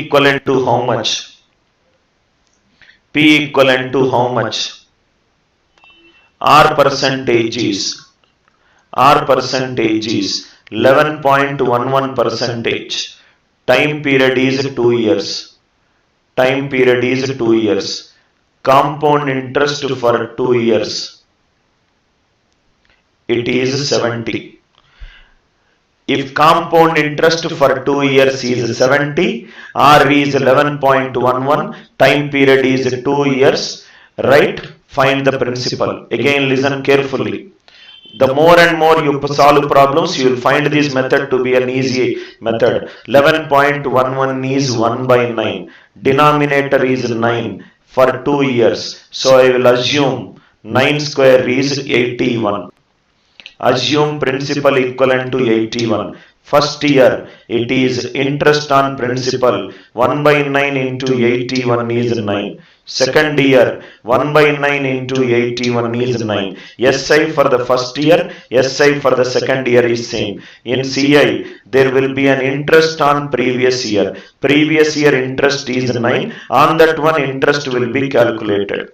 equivalent to how much? P equivalent to how much? R percentage is 11.11 percentage. Time period is 2 years. Time period is 2 years. Compound interest for 2 years. It is 70. If compound interest for 2 years is 70, R is 11.11, time period is 2 years, right? Find the principal. Again, listen carefully. The more and more you solve problems, you will find this method to be an easy method. 11.11 is 1 by 9. Denominator is 9 for 2 years. So I will assume 9 square is 81. Assume principal equivalent to 81. First year, it is interest on principal. 1 by 9 into 81 is 9. Second year, 1 by 9 into 81 is 9. SI for the first year, SI for the second year is same. In CI, there will be an interest on previous year. Previous year interest is 9. On that one, interest will be calculated.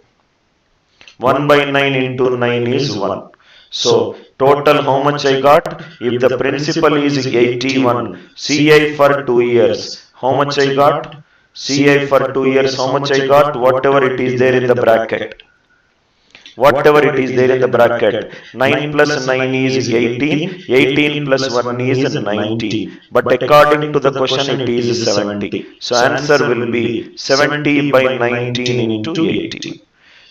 1 by 9 into 9 is 1. So, total how much I got? If the principal is 81, CI for 2 years, how much I got? CI for 2 years, how much I got? Whatever it is there in the bracket. Whatever it is there in the bracket. 9 plus 9 is 18, 18 plus 1 is 19. But according to the question, it is 70. So, answer will be 70 by 19 into 80.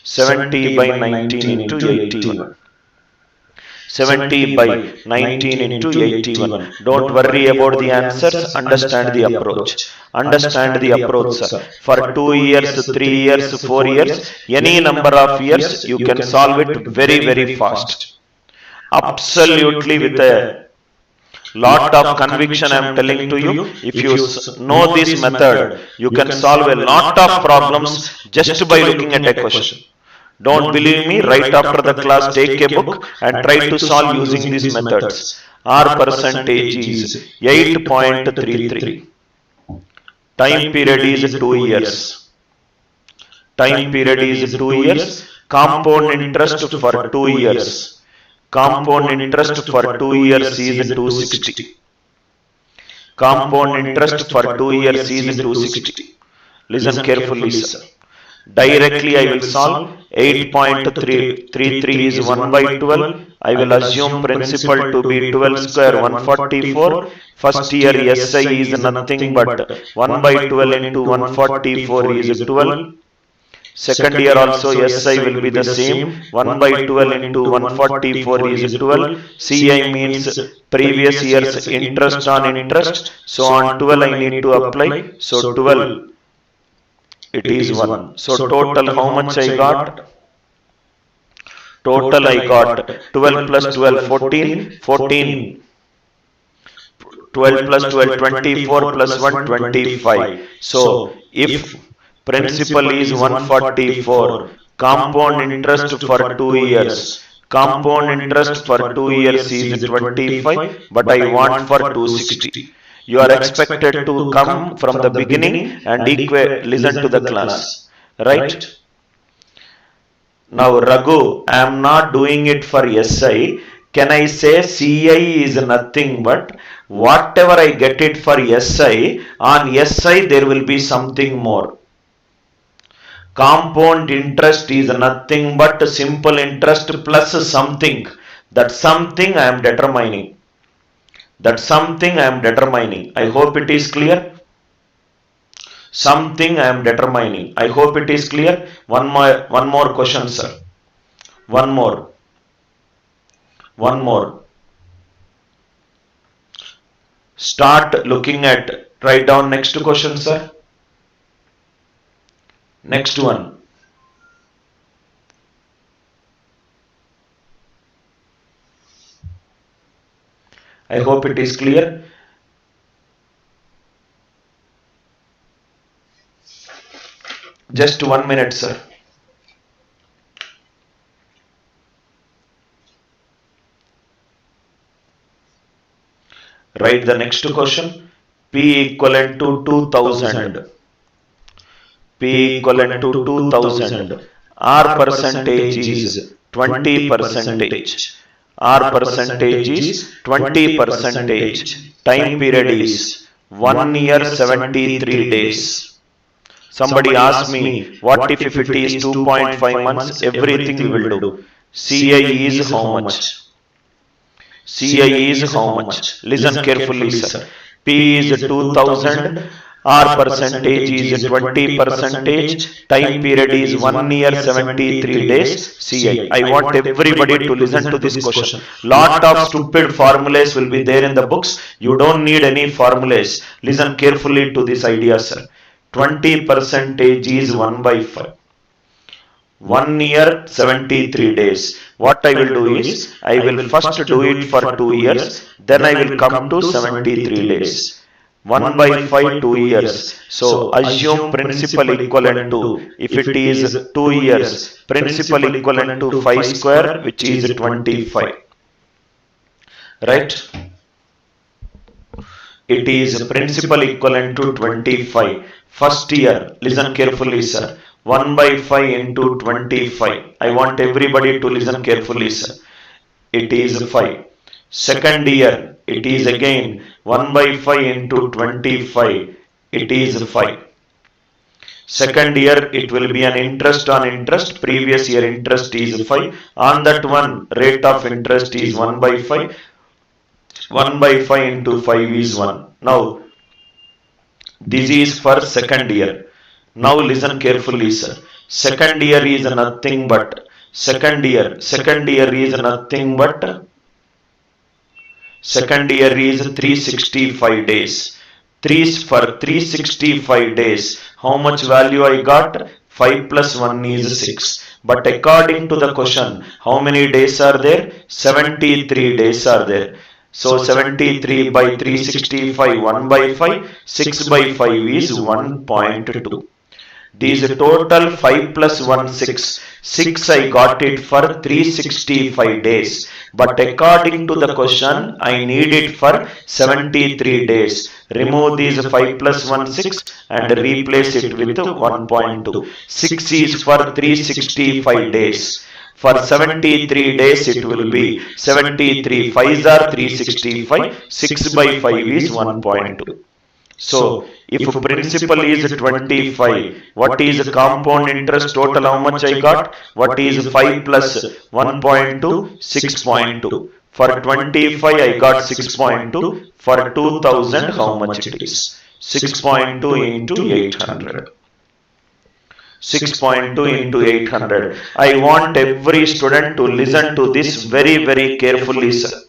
70 by 19 into 81. 70 by 19 into 81. Don't worry about the answers, understand the approach. Understand the approach, sir. For 2 years, 3 years, 4 years, any number of years, you can solve it very, very fast. Absolutely with a lot of conviction I am telling to you. If you know this method, you can solve a lot of problems just by looking at a question. Don't believe me, right after the class take a book and try to solve using these methods. R percentage is 8.33. Time period is 2 years. Time period is 2 years. Compound interest for 2 years. Compound interest for 2 years is 260. Compound interest for 2 years is 260. Listen carefully, sir. Directly I will solve. 8.33 is 1 by 12. I will assume principal to be 12 square 144. First year SI is nothing but 1 by 12 into 144 is 12. Second year also SI will be the same. 1 by 12 into 144 is 12. CI means previous year's interest on interest. So on 12 I need to apply. So 12. It is 1. So total how much I got? Total I got 12 plus 12 14, 14, 12 plus 12 24 plus 1 25. So if principal is 144, compound interest for 2 years, compound interest for 2 years is 25, but I want for 260. You are expected to come from the beginning and listen to the class, right? Now Raghu, I am not doing it for SI. Can I say CI is nothing but whatever I get it for SI, on SI there will be something more. Compound interest is nothing but simple interest plus something. That something I am determining. That something I am determining. I hope it is clear. Something I am determining. I hope it is clear. One more question, sir. One more. Start looking at, write down next question, sir. Next one. I hope it is clear. Just 1 minute, sir. Write the next question. P equivalent to 2000. P equivalent to 2000. R percentage is 20 percentage. R percentage is 20 percentage. Time period is 1 year 73 days. Somebody asked me, what if it is 2.5 months? Everything we will do. CI is how much? CI is how much? Listen carefully, sir. P is 2000. R percentage is 20 percentage. Time period is 1 year 73 days. CI. I want everybody to listen to this question. Lot of stupid formulas will be there in the books. You don't need any formulas. Listen carefully to this idea, sir. 20 percentage is 1 by 5. 1 year 73 days. What I will do is, I will first do it for 2 years, then I will come to 73 days. 1 by 5, 2 years. So assume principal equivalent to, if it is 2 years, principal equivalent to 5 square, which is 25. Right? It is principal equivalent to 25. First year, listen carefully, sir. 1 by 5 into 25. I want everybody to listen carefully, sir. It is 5. Second year, it is again 1 by 5 into 25. It is 5. Second year, it will be an interest on interest. Previous year interest is 5. On that one, rate of interest is 1 by 5. 1 by 5 into 5 is 1. Now, this is for second year. Now listen carefully, sir. Second year is nothing but, second year is nothing but, second year is 365 days. 365 days. How much value I got? 5 plus 1 is 6. But according to the question, how many days are there? 73 days are there. So 73 by 365, 1 by 5, 6 by 5 is 1.2. These total 5 plus 1, 6. 6 I got it for 365 days. But according to the question, I need it for 73 days. Remove these 5 plus 1, 6 and replace it with 1.2. 6 is for 365 days. For 73 days it will be 73 5s are 365, 6 by 5 is 1.2. So, if principal is 25, what is compound interest total how much I got? What is 5 plus 1.2? 6.2. For 25 I got 6.2. For 2000 how much it is? 6.2 into 800. 6.2 into 800. I want every student to listen to this very, very carefully, sir.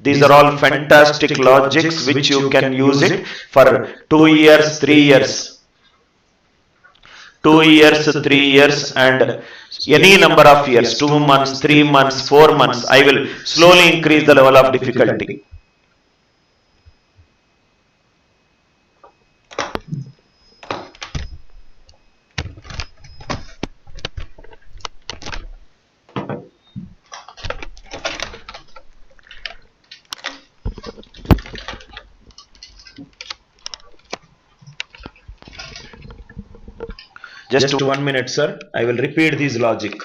These are all fantastic logics which you can use it for 2 years, 3 years. 2 years, 3 years and any number of years. 2 months, 3 months, 4 months. I will slowly increase the level of difficulty. Just 1 minute, sir. I will repeat this logic.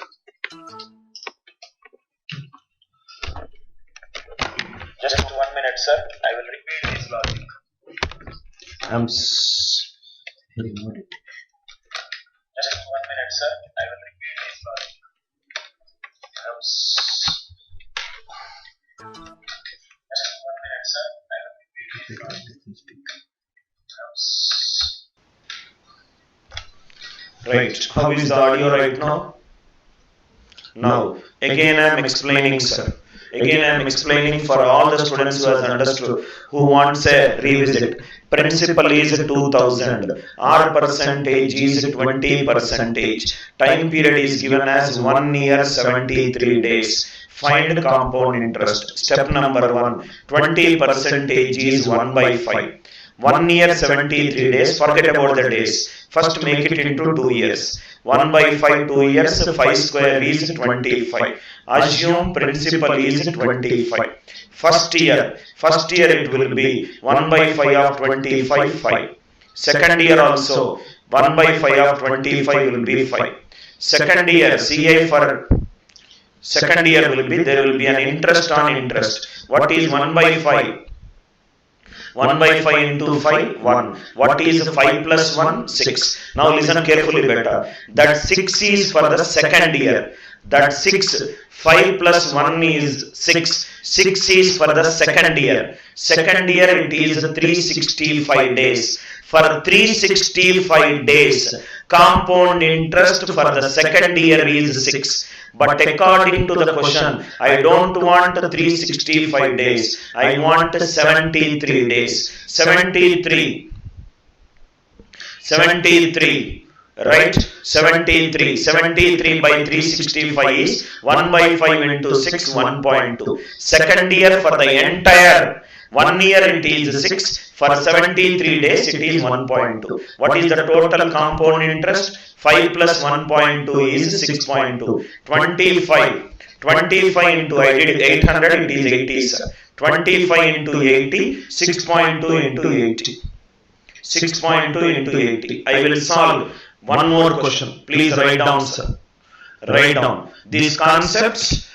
Just 1 minute, sir. I will repeat this logic. Just 1 minute, sir. I will repeat this logic. Just 1 minute, sir. I will repeat this logic. Right. How is the audio right now? Now, again I am explaining, sir. Again I am explaining for all the students who has understood, who wants a revisit. Principal is 2000. R percentage is 20 percentage. Time period is given as 1 year 73 days. Find compound interest. Step number 1. 20 percentage is 1 by 5. 1 year 73 days, forget about the days. First make it into 2 years. 1 by 5, 2 years, 5 square is 25. Assume principal is 25. First year it will be 1 by 5 of 25, 5. Second year also 1 by 5 of 25 will be 5. Second year, CA for second year will be, there will be an interest on interest. What is 1 by 5? 1 by 5 into 5, 1. What is 5 plus 1? 6. Now listen carefully better. That 6 is for the second year. That 6, 5 plus 1 is 6. 6 is for the second year. Second year it is 365 days. For 365 days, compound interest for the second year is 6. But according to the question, I don't want 365 days. I want 73 days. 73. Right? 73. 73 by 365 is 1 by 5 into 6, 1.2. Second year for the entire 1 year it is 6. For 73 days it is 1.2. What is the total compound interest? 5 plus 1.2 is 6.2. 25. 25 into I did 800, it is 80. Sir. 25 into 80, 6.2 into 80. 6.2 into 80. I will solve one more question. Please write down, sir. Write down. These concepts,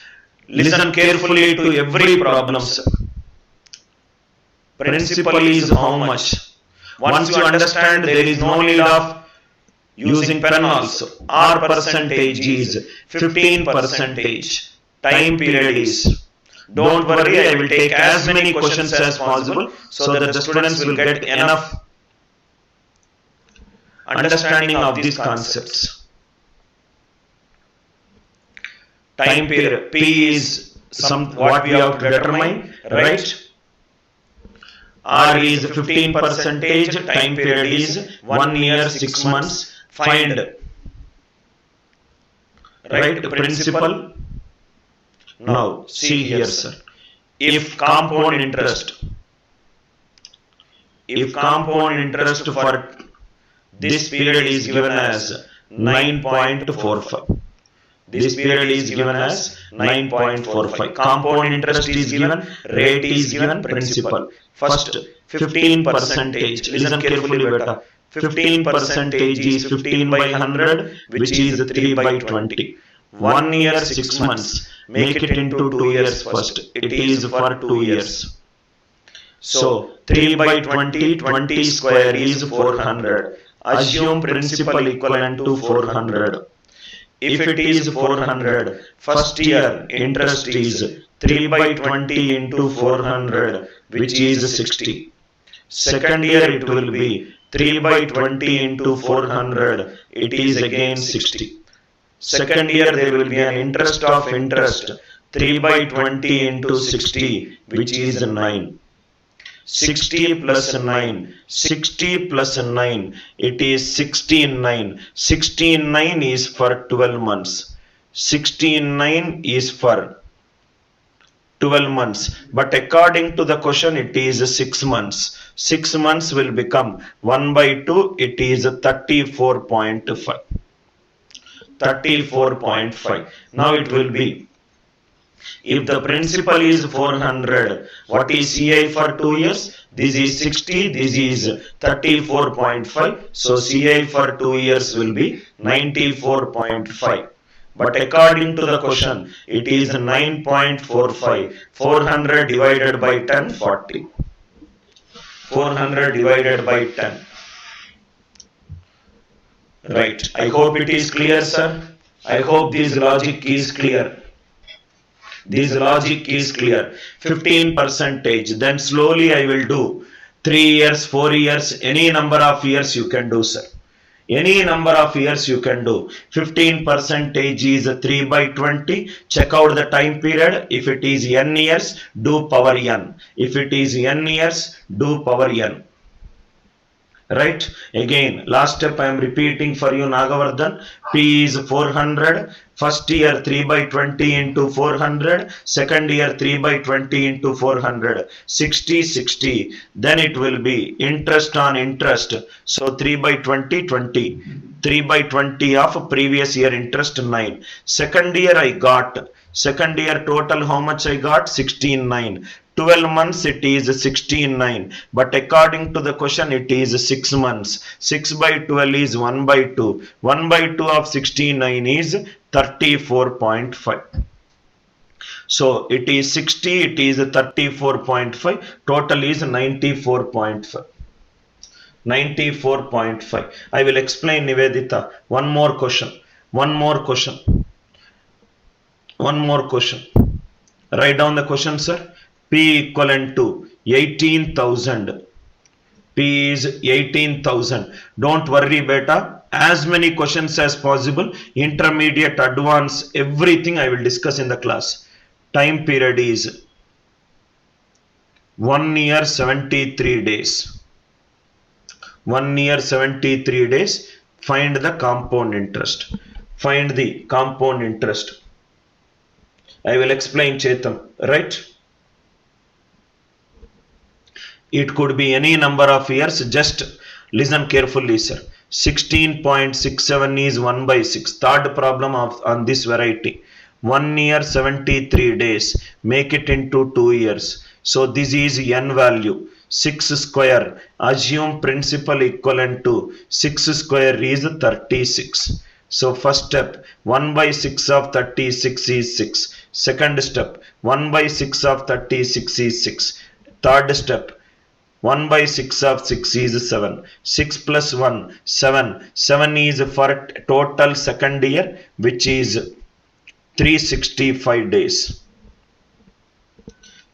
listen carefully to every problem, sir. Principal is how much? Once you understand, there is no need of using pen also. R percentage is 15 percentage. Time period is. Don't worry, I will take as many questions as possible so that the students will get enough understanding of these concepts. Time period. P is what we have to determine, right? R is 15 percentage, time period is 1 year 6 months. Find, right, principal. Now see here, sir. If compound interest for this period is given as 9.45. This period is given as 9.45. Compound interest is given, rate is given, principal. First, 15 percentage. Listen carefully better. 15 percentage is 15 by 100, which is 3 by 20. 1 year 6 months. Make it into 2 years first. It is for 2 years. So 3 by 20, 20 square is 400. Assume principal equivalent to 400. If it is 400, first year interest is 3 by 20 into 400, which is 60. Second year it will be 3 by 20 into 400, it is again 60. Second year there will be an interest of interest, 3 by 20 into 60, which is 9. 60 plus 9, 60 plus 9, it is 69. 69 is for 12 months. 69 is for 12 months. But according to the question, it is 6 months. 6 months will become 1 by 2, it is 34.5. 34.5. Now it will be, if the principal is 400, what is CI for 2 years? This is 60, this is 34.5. So CI for 2 years will be 94.5. But according to the question, it is 9.45. 400 divided by 10, 40. 400 divided by 10. Right. I hope it is clear, sir. I hope this logic is clear. This logic is clear. 15 percentage. Then slowly I will do 3 years, 4 years, any number of years you can do, sir. Any number of years you can do. 15 percentage is 3 by 20. Check out the time period. If it is n years, do power n. If it is n years, do power n. Right? Again, last step I am repeating for you, Nagavardhan. P is 400. First year 3 by 20 into 400. Second year 3 by 20 into 400. 60, 60. Then it will be interest on interest. So 3 by 20, 20. 3 by 20 of previous year interest 9. Second year I got. Second year total how much I got? 16,900. 12 months it is 16,900, but according to the question it is 6 months. 6 by 12 is 1 by 2. 1 by 2 of 16,900 is 34.5. So it is 60, it is 34.5, total is 94.5. 94.5. I will explain, Nivedita. One more question. One more question. One more question. Write down the question, sir. P equivalent to 18,000. P is 18,000. Don't worry, beta. As many questions as possible, intermediate, advanced, everything I will discuss in the class. Time period is 1 year 73 days. 1 year 73 days. Find the compound interest. Find the compound interest. I will explain, Chetan. Right? It could be any number of years. Just listen carefully, sir. 16.67 is 1 by 6. Third problem on this variety. 1 year 73 days. Make it into 2 years. So this is n value. 6 square. Assume principal equivalent to 6 square is 36. So first step, 1 by 6 of 36 is 6. Second step, 1 by 6 of 36 is 6. Third step, 1 by 6 of 6 is 7. 6 plus 1, 7. 7 is for total second year, which is 365 days.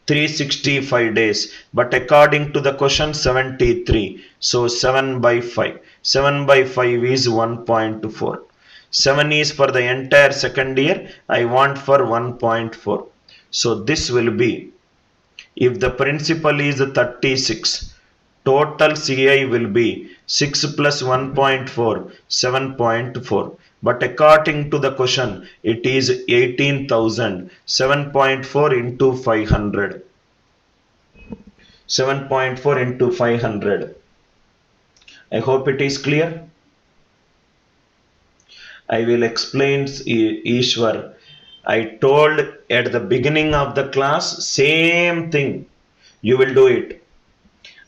365 days. But according to the question, 73. So 7 by 5. 7 by 5 is 1.4. 7 is for the entire second year. I want for 1.4. So this will be, if the principal is 36, total CI will be 6 plus 1.4, 7.4. But according to the question, it is 18,000. 7.4 into 500. 7.4 into 500. I hope it is clear. I will explain, Ishwar. I told at the beginning of the class, same thing. You will do it.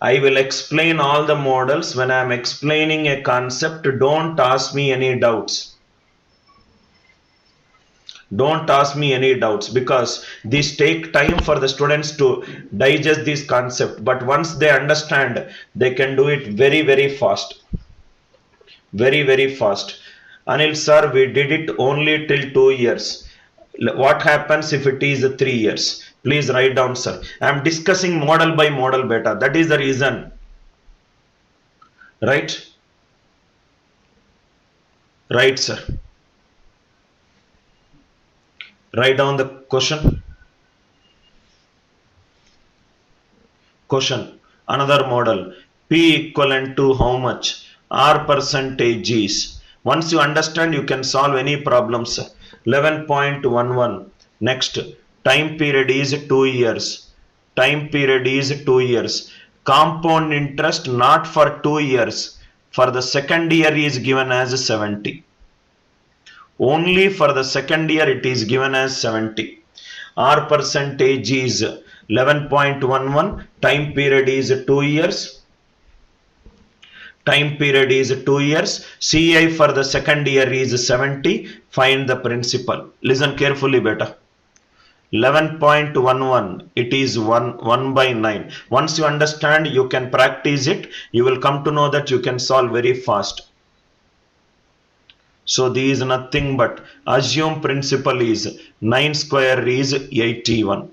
I will explain all the models. When I am explaining a concept, don't ask me any doubts. Don't ask me any doubts, because this take time for the students to digest this concept. But once they understand, they can do it very, very fast. Very, very fast. Anil sir, we did it only till 2 years. What happens if it is 3 years? Please write down, sir. I am discussing model by model, beta. That is the reason. Right? Right, sir. Write down the question. Question. Another model. P equivalent to how much? R percentage is. Once you understand, you can solve any problems. 11.11. Next. Time period is 2 years. Time period is 2 years. Compound interest not for 2 years. For the second year is given as 70. Only for the second year it is given as 70. R percentage is 11.11. Time period is 2 years. Time period is 2 years. CI for the second year is 70. Find the principal. Listen carefully, beta. 11.11. It is 1 by 9. Once you understand, you can practice it. You will come to know that you can solve very fast. So this is nothing but assume principal is 9 square is 81.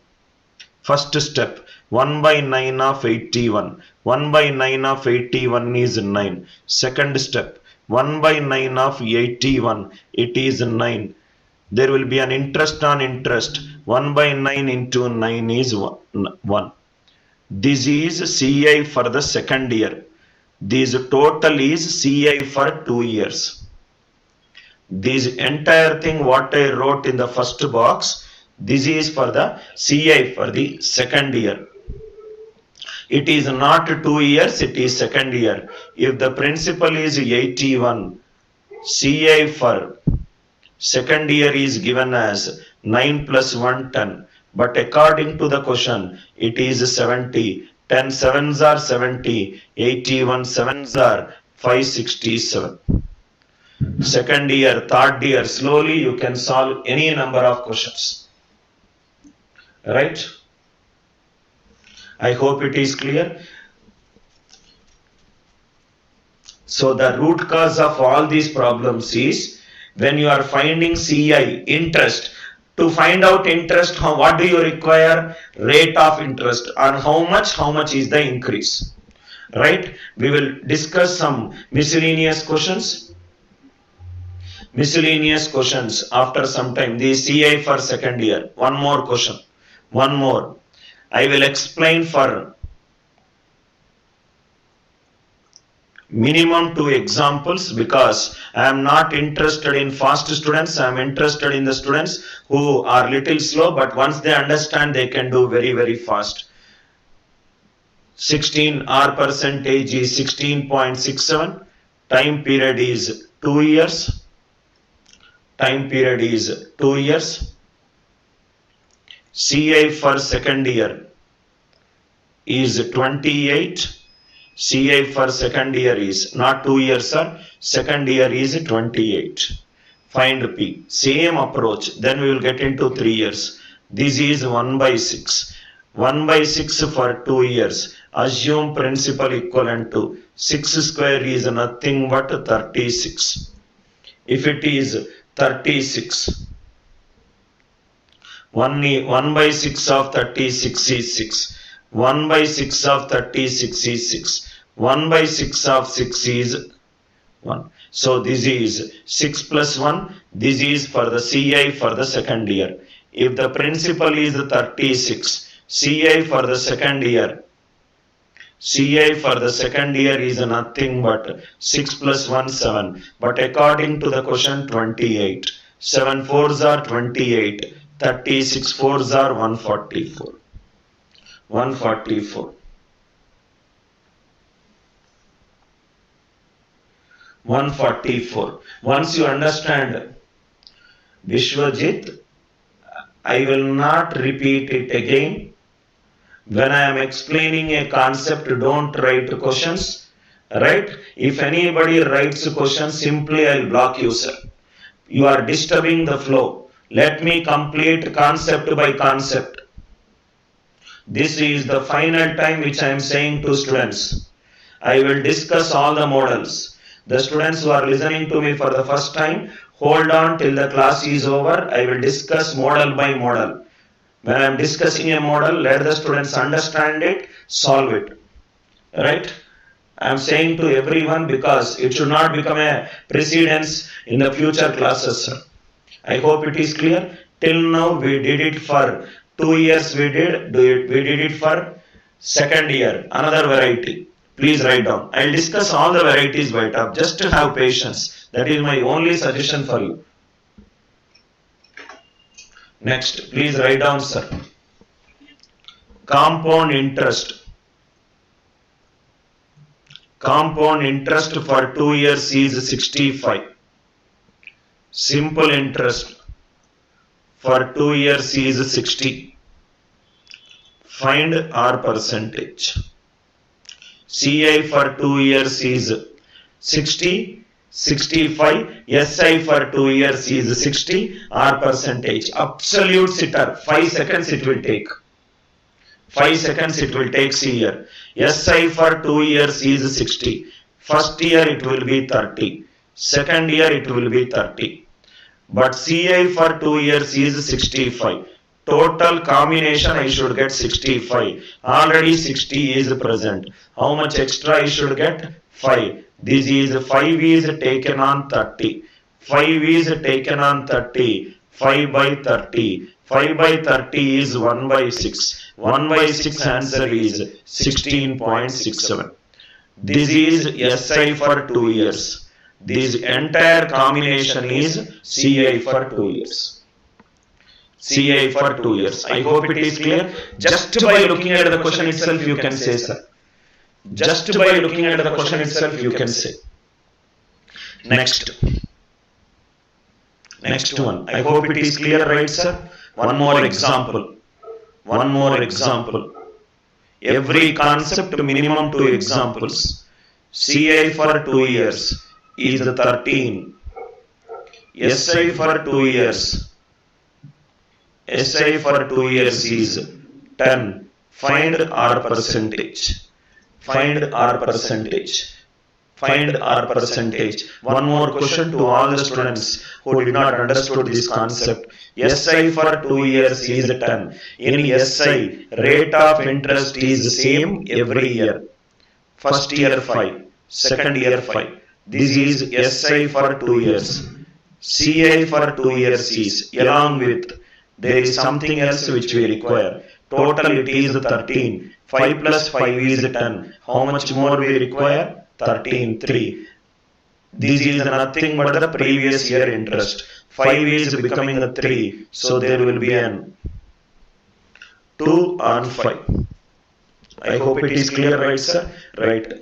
First step, 1 by 9 of 81. 1 by 9 of 81 is 9. Second step, 1 by 9 of 81. It is 9. There will be an interest on interest. 1 by 9 into 9 is 1. This is CI for the second year. This total is CI for 2 years. This entire thing what I wrote in the first box, this is for the CI for the second year. It is not 2 years, it is second year. If the principal is 81, CI for second year is given as 9 plus 1, 10. But according to the question, it is 70. 10 sevens are 70. 81 sevens are 567. Second year, third year, slowly you can solve any number of questions. Right? I hope it is clear. So the root cause of all these problems is when you are finding CI, interest. To find out interest, what do you require? Rate of interest. And how much is the increase? Right? We will discuss some miscellaneous questions. Miscellaneous questions after some time. The CI for second year. One more question. One more. I will explain for minimum 2 examples because I am not interested in fast students. I am interested in the students who are little slow, but once they understand they can do very, very fast. 16 R percentage is 16.67. Time period is 2 years. Time period is 2 years. CI for second year is 28. CI for second year is not 2 years, sir. Second year is 28. Find P. Same approach. Then we will get into 3 years. This is 1 by 6. 1 by 6 for 2 years. Assume principal equivalent to 6 square is nothing but 36. If it is 36, 1 by 6 of 36 is 6. 1 by 6 of 36 is 6. 1 by 6 of 6 is 1. So this is 6 plus 1. This is for the CI for the second year. If the principal is 36, CI for the second year. CI for the second year is nothing but 6 plus 1, 7. But according to the question, 28. 7 fours are 28. 36 fours are 144. 144. 144. Once you understand Vishwajit, I will not repeat it again. When I am explaining a concept, don't write questions. Right? If anybody writes a question, simply I will block you, sir. You are disturbing the flow. Let me complete concept by concept. This is the final time which I am saying to students. I will discuss all the models. The students who are listening to me for the first time, hold on till the class is over. I will discuss model by model. When I am discussing a model, let the students understand it, solve it. Right? I am saying to everyone because it should not become a precedence in the future classes. I hope it is clear. Till now we did it for 2 years, we did it for second year, another variety. Please write down. I will discuss all the varieties by top. Just to have patience. That is my only suggestion for you. Next, please write down, sir. Compound interest. Compound interest for 2 years is 65. Simple interest for 2 years is 60. Find R percentage. CI for 2 years is 60. 65. SI for 2 years is 60. R percentage. Absolute sitter. 5 seconds it will take. 5 seconds it will take here. SI for 2 years is 60. First year it will be 30. Second year it will be 30. But CI for 2 years is 65. Total combination I should get 65. Already 60 is present. How much extra I should get? 5. This is 5 is taken on 30. 5 is taken on 30. 5 by 30. 5 by 30 is 1 by 6. 1 by 6 answer is 16.67. This is SI for 2 years. This entire combination is CI for 2 years. CI for 2 years. I hope it is clear. Just by looking at the question itself, you can say, sir. Just by looking at the question itself, you can say. Next one. I hope it is clear, right, sir? One more example. Every concept, minimum 2 examples. CI for 2 years is 13. SI for 2 years. SI for 2 years is 10. Find R percentage. Find R percentage. Find R percentage. One more question to all the students who did not understood this concept. SI for 2 years is 10. In SI, rate of interest is same every year. First year 5, second year 5. This is SI for 2 years. CI for 2 years is along with there is something else which we require. Total it is 13. 5 plus 5 is 10. How much more we require? 13, 3. This is nothing but the previous year interest. 5 is becoming a 3. So there will be an 2 on 5. I hope it is clear, right, sir? Right.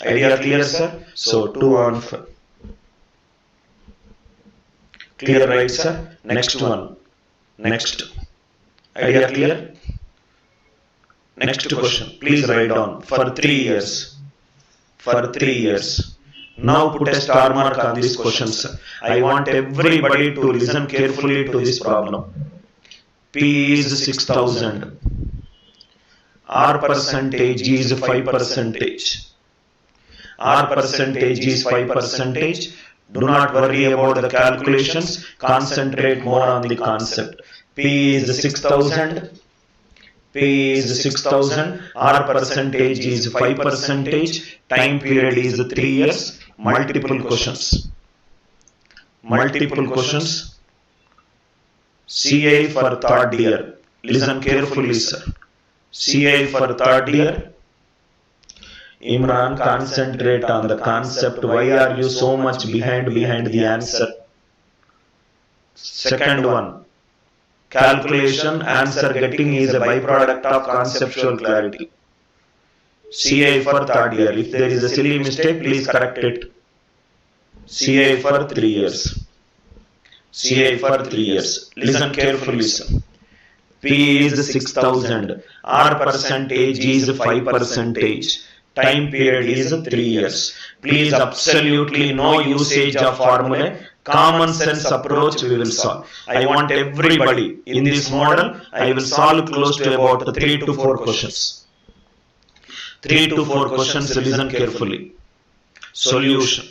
Idea clear, sir? So 2 on 5. Clear, right, sir? Next one. Next. Idea clear? Next question. Please write down. For 3 years. For 3 years. Now put a star mark on these questions. I want everybody to listen carefully to this problem. P is 6000. R percentage is 5%. R percentage is 5%. Do not worry about the calculations. Concentrate more on the concept. P is 6000. P is 6000. R percentage is 5%. Time period is 3 years. Multiple questions. Multiple questions. CI for third year. Listen carefully, sir. CI for third year. Imran, concentrate on the concept. Why are you so much behind the answer? Second one. Calculation, answer getting is a byproduct of conceptual clarity. CI for third year. If there is a silly mistake, please correct it. CI for 3 years. CI for 3 years. Listen carefully, sir. P is 6000. R percentage is 5%. Time period is 3 years. Please, absolutely no usage of formula. Common sense approach we will solve. I want everybody in this model. I will solve close to about 3 to 4 questions. 3 to 4 questions. Listen carefully. Solution.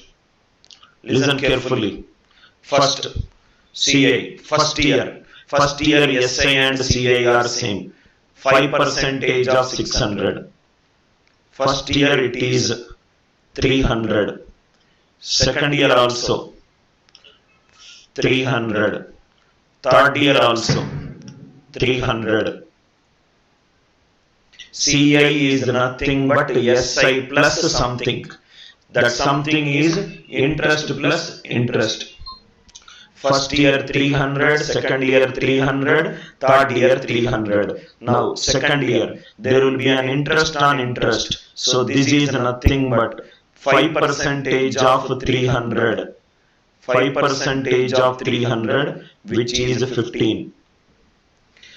Listen carefully. First, CI. First year. First year SI and CI are same. 5% of 600. First year it is 300. Second year also 300. Third year also 300. CI is nothing but SI plus something. That something is interest plus interest. First year 300, second year 300, third year 300. Now second year there will be an interest on interest. So this is nothing but 5% of 300. 5% of 300, which is 15.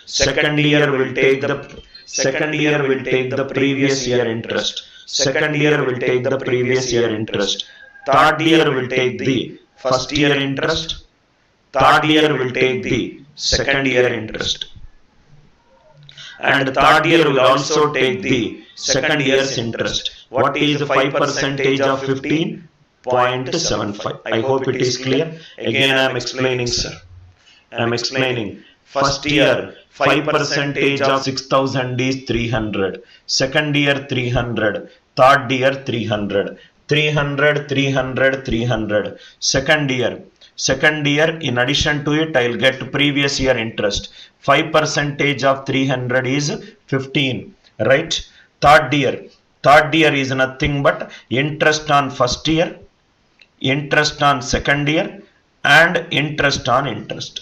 Second year will take the previous year interest. Second year will take the previous year interest. Third year will take the first year interest. Third year will take the second year interest. And third year will also take the second year's interest. What is 5% of 15? 0.75. I hope it is clear. Again I am explaining, sir. I am explaining. First year 5% of 6000 is 300. Second year 300. Third year 300. 300, 300, 300. Second year, in addition to it, I will get previous year interest. 5% of 300 is 15, right? Third year is nothing but interest on first year, interest on second year, and interest on interest.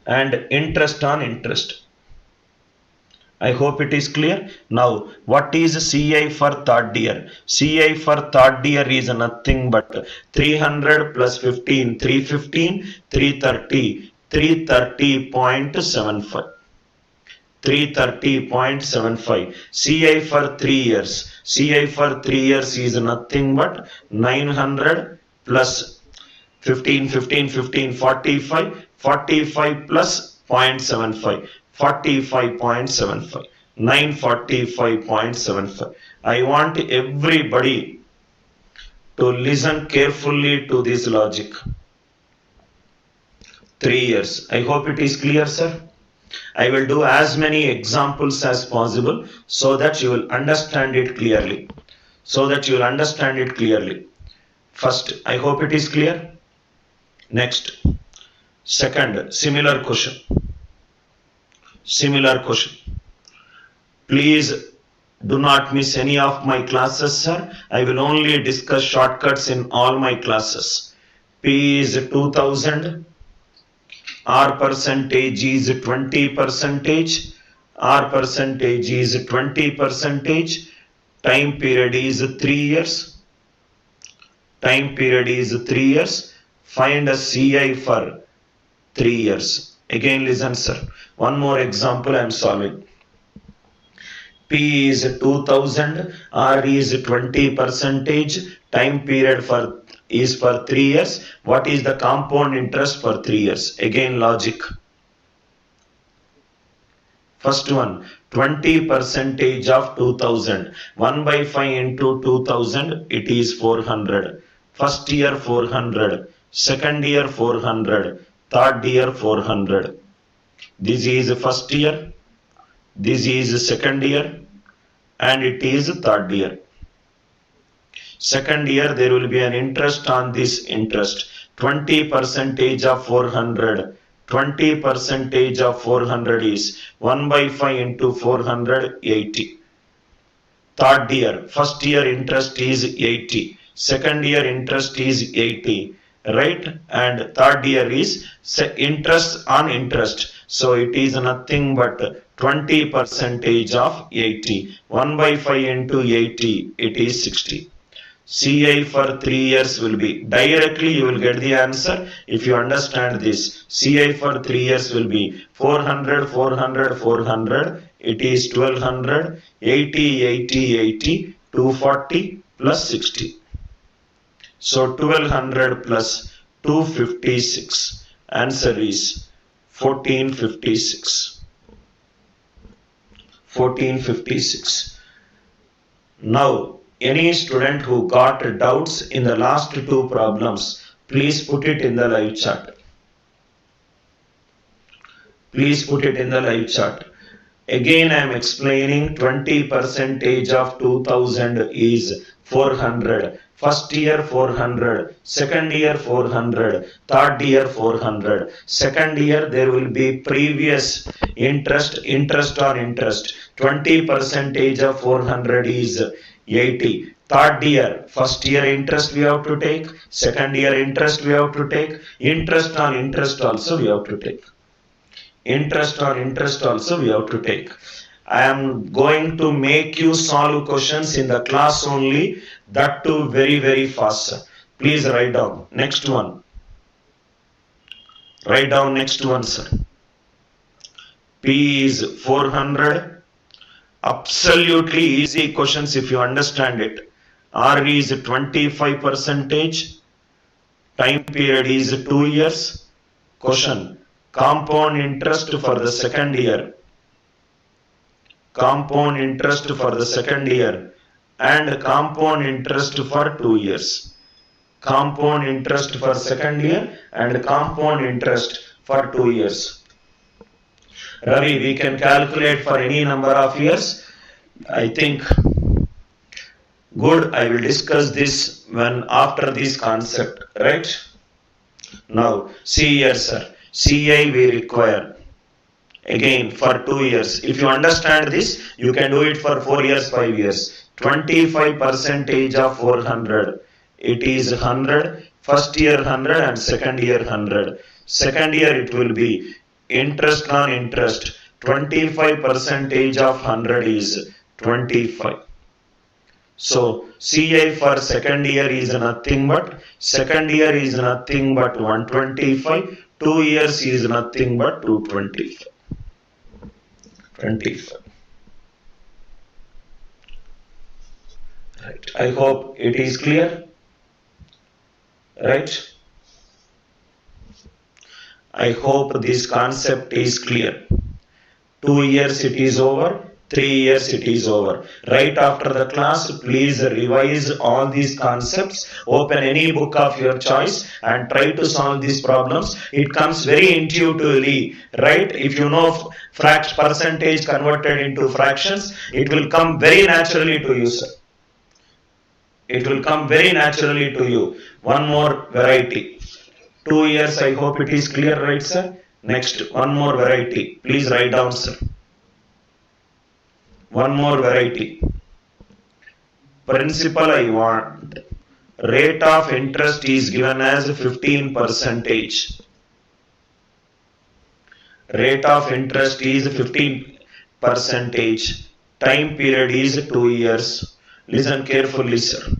And interest on interest. I hope it is clear. Now, what is CI for third year? CI for third year is nothing but 300 plus 15, 315, 330, 330.75. 330.75. CI for 3 years. CI for 3 years is nothing but 900 plus 15, 15, 15, 45, 45 plus 0.75. 45.75. 945.75. I want everybody to listen carefully to this logic. 3 years. I hope it is clear, sir. I will do as many examples as possible so that you will understand it clearly. First, I hope it is clear. Next, second, similar question. Please do not miss any of my classes, sir. I will only discuss shortcuts in all my classes. P is 2000. R percentage is 20%. R percentage is 20%. Time period is 3 years. Find a CI for 3 years. Again listen, sir. One more example I am solving. P is 2000. R is 20%. Time period is for 3 years. What is the compound interest for 3 years? Again logic. First one, 20% of 2000. 1 by 5 into 2000, it is 400. First year 400. Second year 400. Third year 400. This is first year. This is second year. And it is third year. Second year there will be an interest on this interest. 20% of 400. 20% of 400 is 1 by 5 into 400, 80. Third year, first year interest is 80. Second year interest is 80. Right? And third year is interest on interest. So it is nothing but 20% of 80. 1 by 5 into 80, it is 60. CI for 3 years will be, directly you will get the answer if you understand this. CI for 3 years will be 400, 400, 400, it is 1200, 80, 80, 80, 240 plus 60. So 1200 plus 256. Answer is 1456. 1456. Now, any student who got doubts in the last two problems, please put it in the live chat. Again, I am explaining 20% of 2000 is 400. First year 400, second year 400, third year 400. Second year there will be previous interest on interest. 20% of 400 is 80. Third year, first year interest we have to take, second year interest we have to take, interest on interest also we have to take. I am going to make you solve questions in the class only, that too very, very fast. Please write down. Next one. Write down next one, sir. P is 400. Absolutely easy questions if you understand it. R is 25%. Time period is 2 years. Question. Compound interest for the second year. Compound interest for the second year and compound interest for 2 years. Compound interest for second year and compound interest for 2 years. Ravi, we can calculate for any number of years. I think good. I will discuss this when after this concept, right? Now, see here, sir. CI we require. Again for 2 years. If you understand this, you can do it for 4 years, 5 years. 25% of 400, it is 100. First year 100 and second year 100. Second year it will be interest on interest. 25% of 100 is 25. So CI for second year is nothing but 125. 2 years is nothing but 225. 25. Right. I hope it is clear. Right. I hope this concept is clear. 2 years it is over. 3 years it is over. Right after the class, please revise all these concepts. Open any book of your choice and try to solve these problems. It comes very intuitively, right? If you know percentage converted into fractions, it will come very naturally to you, sir. It will come very naturally to you. One more variety. 2 years, I hope it is clear, right, sir? Next, one more variety. Please write down, sir. One more variety. Principal I want. Rate of interest is given as 15%. Rate of interest is 15%. Time period is 2 years. Listen carefully, sir.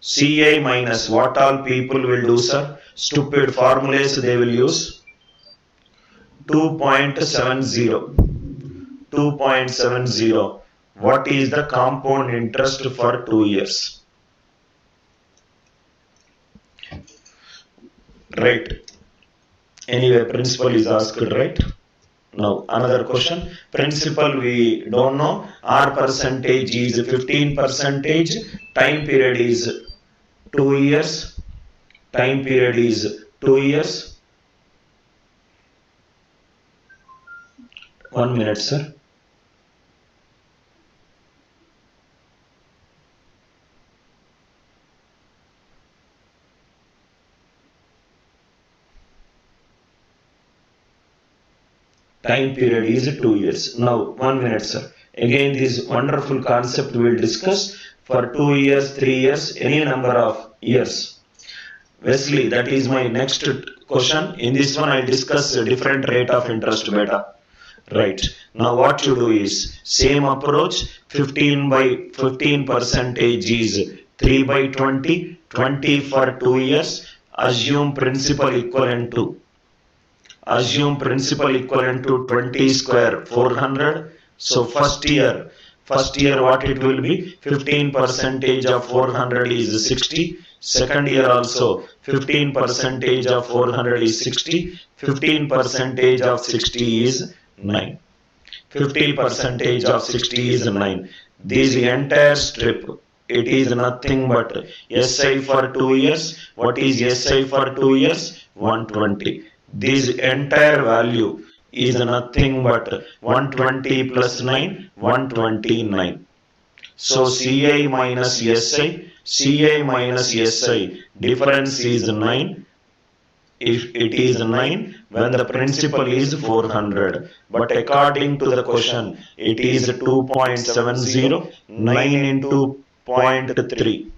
CI minus what all people will do, sir? Stupid formulas they will use. 2.70. 2.70. What is the compound interest for 2 years? Right. Anyway, principal is asked, right? Now, another question. Principal we don't know. R percentage is 15%. Time period is 2 years. Time period is 2 years. 1 minute, sir. Time period is 2 years. Now, 1 minute, sir. Again, this wonderful concept we will discuss for 2 years, 3 years, any number of years. Wesley, that is my next question. In this one, I discuss a different rate of interest beta. Right. Now, what you do is same approach. 15% is 3 by 20. 20 for 2 years. Assume principal equivalent to 20 square 400. So first year what it will be? 15% of 400 is 60. Second year also 15% of 400 is 60. 15% of 60 is 9. 50% of 60 is 9. This entire strip, it is nothing but SI for 2 years. What is SI for 2 years? 120. This entire value is nothing but 120 plus 9, 129. So CI minus SI, difference is 9. If it is 9, when the principal is 400. But according to the question, it is 2.70, 9 into 0.3.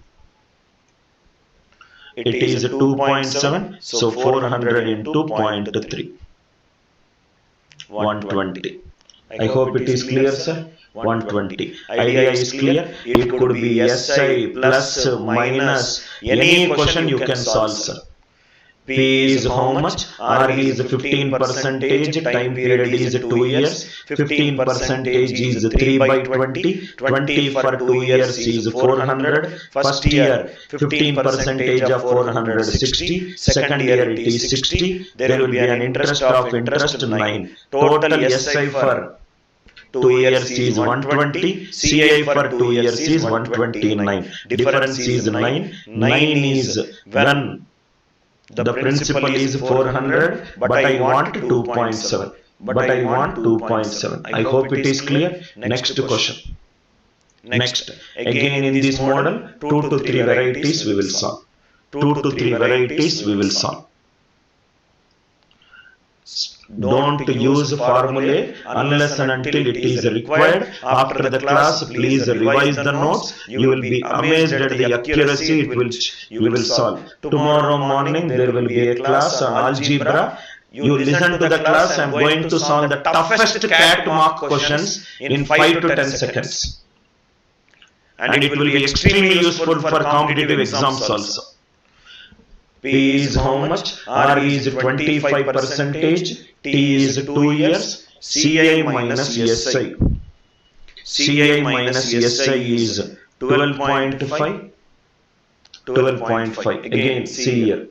It is 2.7, so 400 into 0.3. 120. I hope it is clear, sir. 120. Idea is clear. It could be SI plus minus. Any question you can solve, sir. P is how much? R is 15%. Time period is 2 years. 15% is 3 by 20. 20 for 2 years is 400. First year 15% of 400 is 60. Second year it is 60. There will be an interest 9. Total SI for 2 years is 120. CI for 2 years is 129. Difference is 9. 9 is when the principal is 400, but I want 2.7. I hope it is clear. Next question. Next. Again in this model, 2 to 3 varieties we will solve. Don't use formulae unless and until it is required. After the class, please revise the notes. You will be amazed at the accuracy which you will solve. Tomorrow morning there will be a class on algebra. You listen to the class. I am going to solve the toughest CAT mark questions in 5 to 10 seconds. And it will be extremely useful for competitive exams also. P is how much? R is 25%, T is 2 years, CI minus SI. CI minus SI is 12.5, 12.5. Again, see here.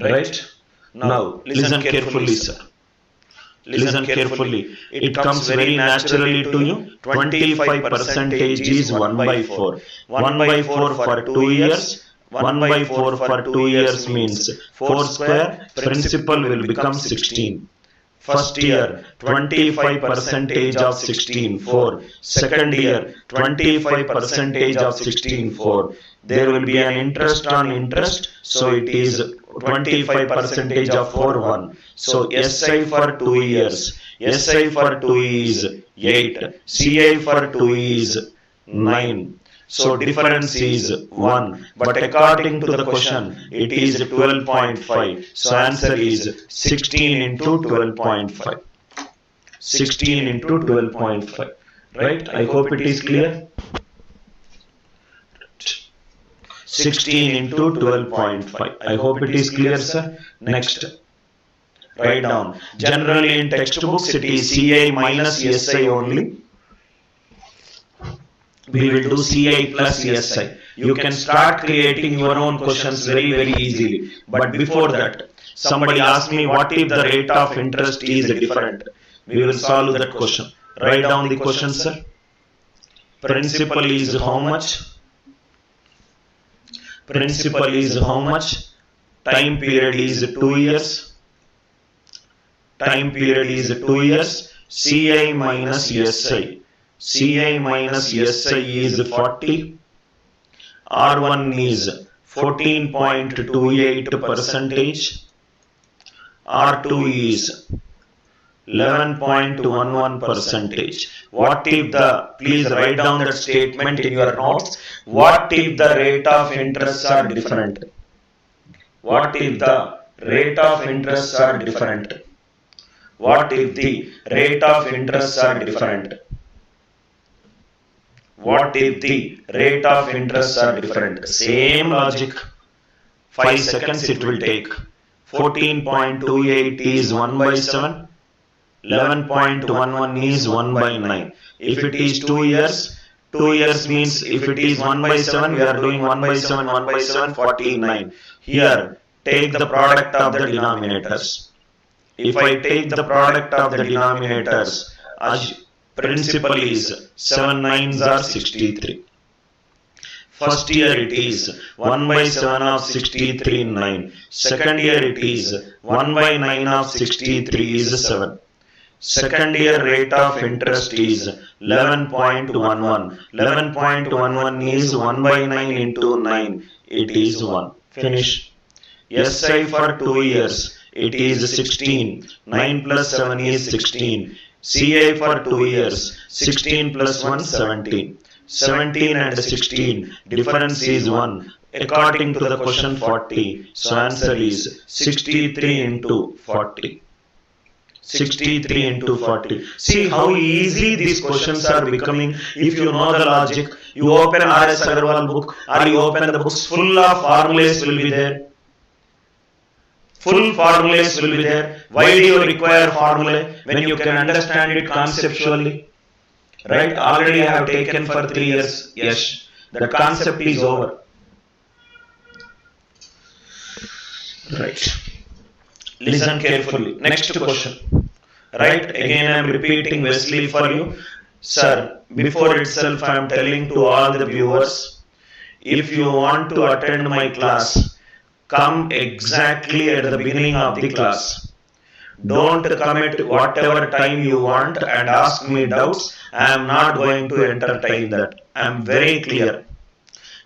Right? Now, listen carefully, sir. Listen carefully. It comes very naturally to you. 25% is 1 by 4. 1 by 4 for 2 years. 1 by 4 for 2 years means 4 square. Principal will become 16. First year, 25% of 16, 4. Second year, 25% of 16, 4. There will be an interest on interest, so it is 25% of 4, 1. So SI for 2 years, SI for 2 is 8, CI for 2 is 9. So difference is 1, but according to the question, it is 12.5. So answer is 16 into 12.5. 16 into 12.5. Right? I hope it is clear. 16 into 12.5. I hope it is clear, sir. Next. Write down. Generally in textbooks, it is CI minus SI only. We will do CI plus SI. You can start creating your own questions very easily. But before that, somebody asked me what if the rate of interest is different. We will solve that question. Write down the question, sir. Principal is how much? Principal is how much? Time period is 2 years. Time period is 2 years. CI minus SI. CI minus SI is 40. R1 is 14.28%. R2 is 11.11%. What if the, please write down that statement in your notes. What if the rate of interest are different? What if the rate of interest are different? What if the rate of interest are different? What if the rate of interest are different? Same logic. 5 seconds it will take. 14.28 is 1 by 7. 11.11 is 1 by 9. If it is 2 years, 2 years means if it is 1 by 7, we are doing 1 by 7, 1 by 7, 49. Here, take the product of the denominators. If I take the product of the denominators, principal is 7 nines are 63. First year it is 1 by 7 of 63 9. Second year it is 1 by 9 of 63 is 7. Second year rate of interest is 11.11. 11.11 is 1 by 9 into 9. It is 1. Finish. SI for 2 years. It is 16. 9 plus 7 is 16. CI for 2 years. 16 plus 1, 17. 17 and 16. Difference is 1. According to the question 40. So answer is 63 into 40. 63 into 40. See how easy these questions are becoming if you know the logic. You open R.S. Agarwal book or you open the books, full of formulas will be there. Full formulas will be there. Why do you require formula when you can understand it conceptually? Right? Already I have taken for 3 years. Yes. That concept is over. Right. Listen carefully. Next question. Right? Again I am repeating Wesley for you. Sir, before itself I am telling to all the viewers, if you want to attend my class, come exactly at the beginning of the class. Don't come at whatever time you want and ask me doubts. I am not going to entertain that. I am very clear.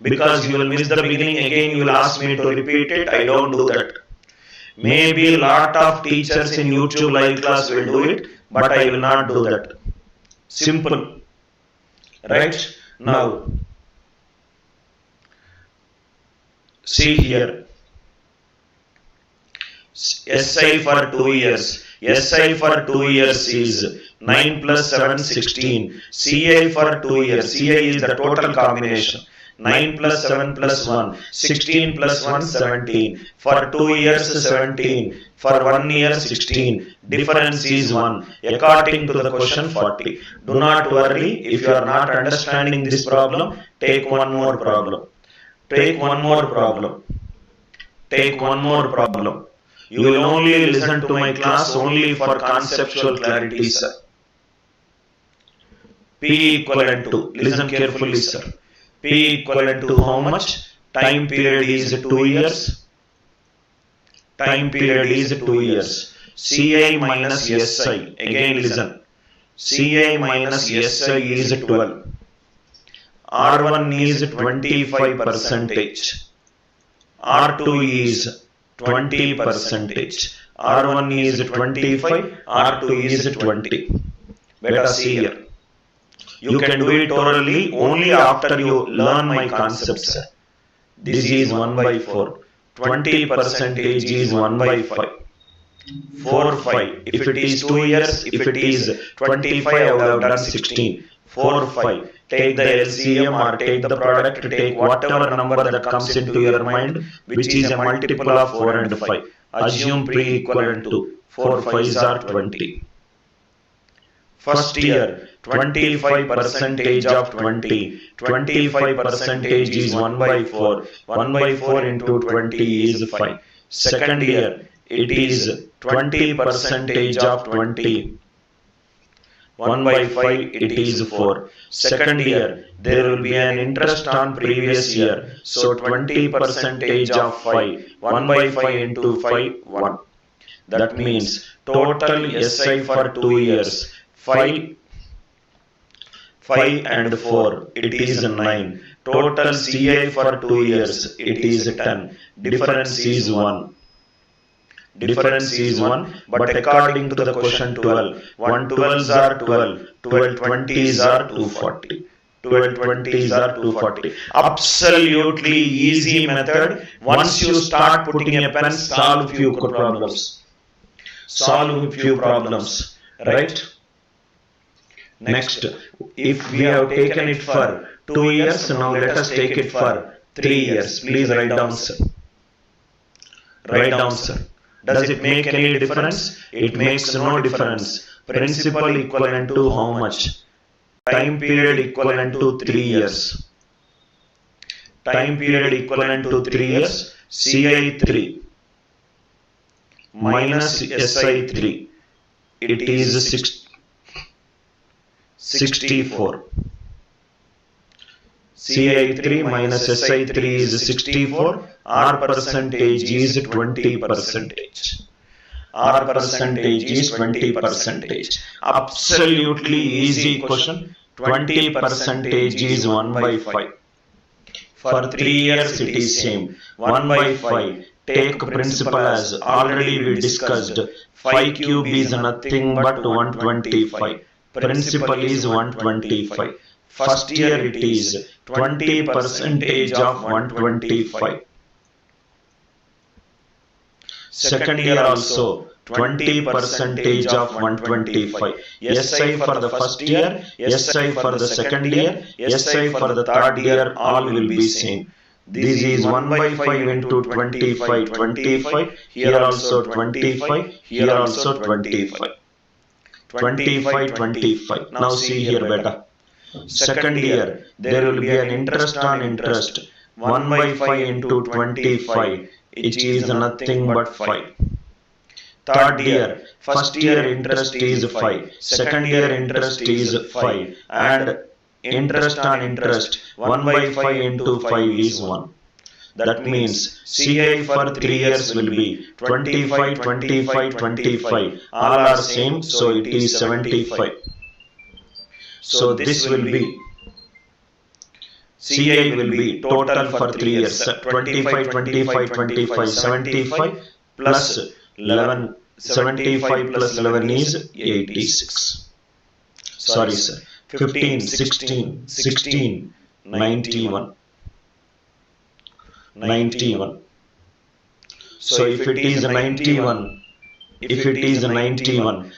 Because you will miss the beginning, again you will ask me to repeat it. I don't do that. Maybe lot of teachers in YouTube live class will do it, but I will not do that. Simple. Right? Now, see here. SI for 2 years. SI for 2 years is 9 plus 7, 16. CI for 2 years. CI is the total combination. 9 plus 7 plus 1. 16 plus 1, 17. For 2 years, 17. For 1 year, 16. Difference is 1. According to the question, 40. Do not worry. If you are not understanding this problem, take one more problem. Take one more problem. Take one more problem. You will only listen to my class only for conceptual clarity, sir. P equivalent to, listen carefully, sir. P equivalent to how much? Time period is 2 years. Time period is 2 years. CI minus SI. Again listen. CI minus SI is 12. R1 is 25%. R2 is 20%. R1 is 25, R2 is 20. Better see here. You can do it orally only after you learn my concepts. This is 1 by 4. 20% is 1 by 5. 4, 5. If it is 2 years, if it is 25, I would have done 16. 4, 5. Take the LCM or take the product, take whatever number that comes into your mind, which is a multiple of 4 and 5. Assume P equivalent to 4 5s are 20. First year, 25% of 20. 25% is 1 by 4. 1 by 4 into 20 is 5. Second year, it is 20% of 20. 1 by 5, it is 4. Second year, there will be an interest on previous year. So 20% of 5. 1 by 5 into 5, 1. That means total SI for 2 years. 5 and 4, it is 9. Total CI for 2 years, it is 10. Difference is 1. Difference is 1, but according to the question 12, 1 12s are 12, 12 20s are 240. 12 20s are 240. Absolutely easy method. Once you start putting a pen, solve few problems. Solve few problems, right? Next, if we have taken it for 2 years, now let us take it for 3 years. Please write down, sir. Write down, sir. Does it make any difference? It makes no difference. Principal equivalent to how much? Time period equivalent to 3 years. Time period equivalent to 3 years. CI 3 minus SI 3. It is 64. CI 3 minus SI 3 is 64. R percentage is 20%. R percentage is 20%. Absolutely easy question. 20% is 1 by 5. For 3 years it is same. 1 by 5. Take principal as already we discussed. 5 cube is nothing but 125. Principal is 125. First year it is 20% of 125. Second year also 20% of 125. SI for the first year, SI for the second year, SI for the third year, all will be same. This is 1 by 5 into 25, 25. Here also 25, here also 25. 25, 25. Now see here better. Second year, there will be an interest on interest. 1 by 5 into 25, which is nothing but 5. Third year, first year interest is 5. Second year interest is 5. And interest on interest, 1 by 5 into 5 is 1. That means CI for 3 years will be 25, 25, 25. All are same, so it is 75. So this will be CI will be total for 3 years 25, 25, 25, 75 plus 11, 75 plus 11 is 86. Sorry sir, 15, 16, 16, 91. 91. So if it is 91,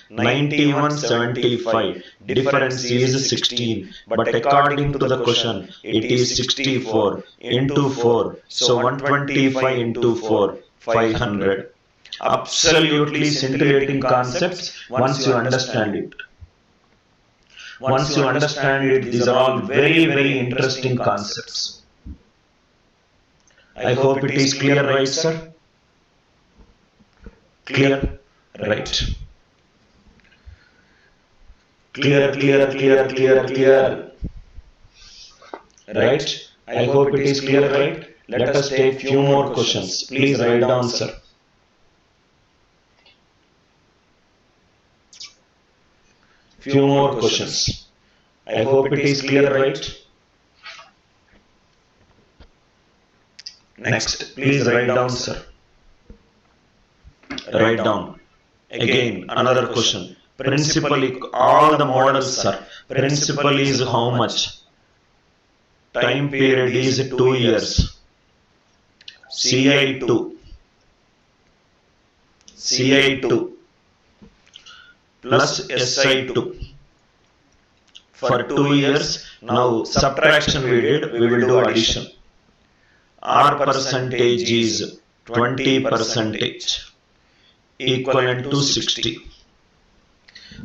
91, 75, difference is 16, but according to the question, it is 64 into 4, so 125 into 4, 500. Absolutely scintillating concepts once you understand it. Once you understand it, these are all very, very interesting concepts. I hope it is clear, right, sir? Clear? Right. Clear. Right? I hope it is clear, right? Let us take few more questions. Please write down, sir. Few more questions. I hope it is clear, right? Next, please write down, sir. Write down. Again, another question. Principal, all the models, sir. Principal is how much? Time period is 2 years. CI2. CI2 plus SI2 for 2 years. Now subtraction we did, we will do addition. R percentage is 20% equivalent to 60.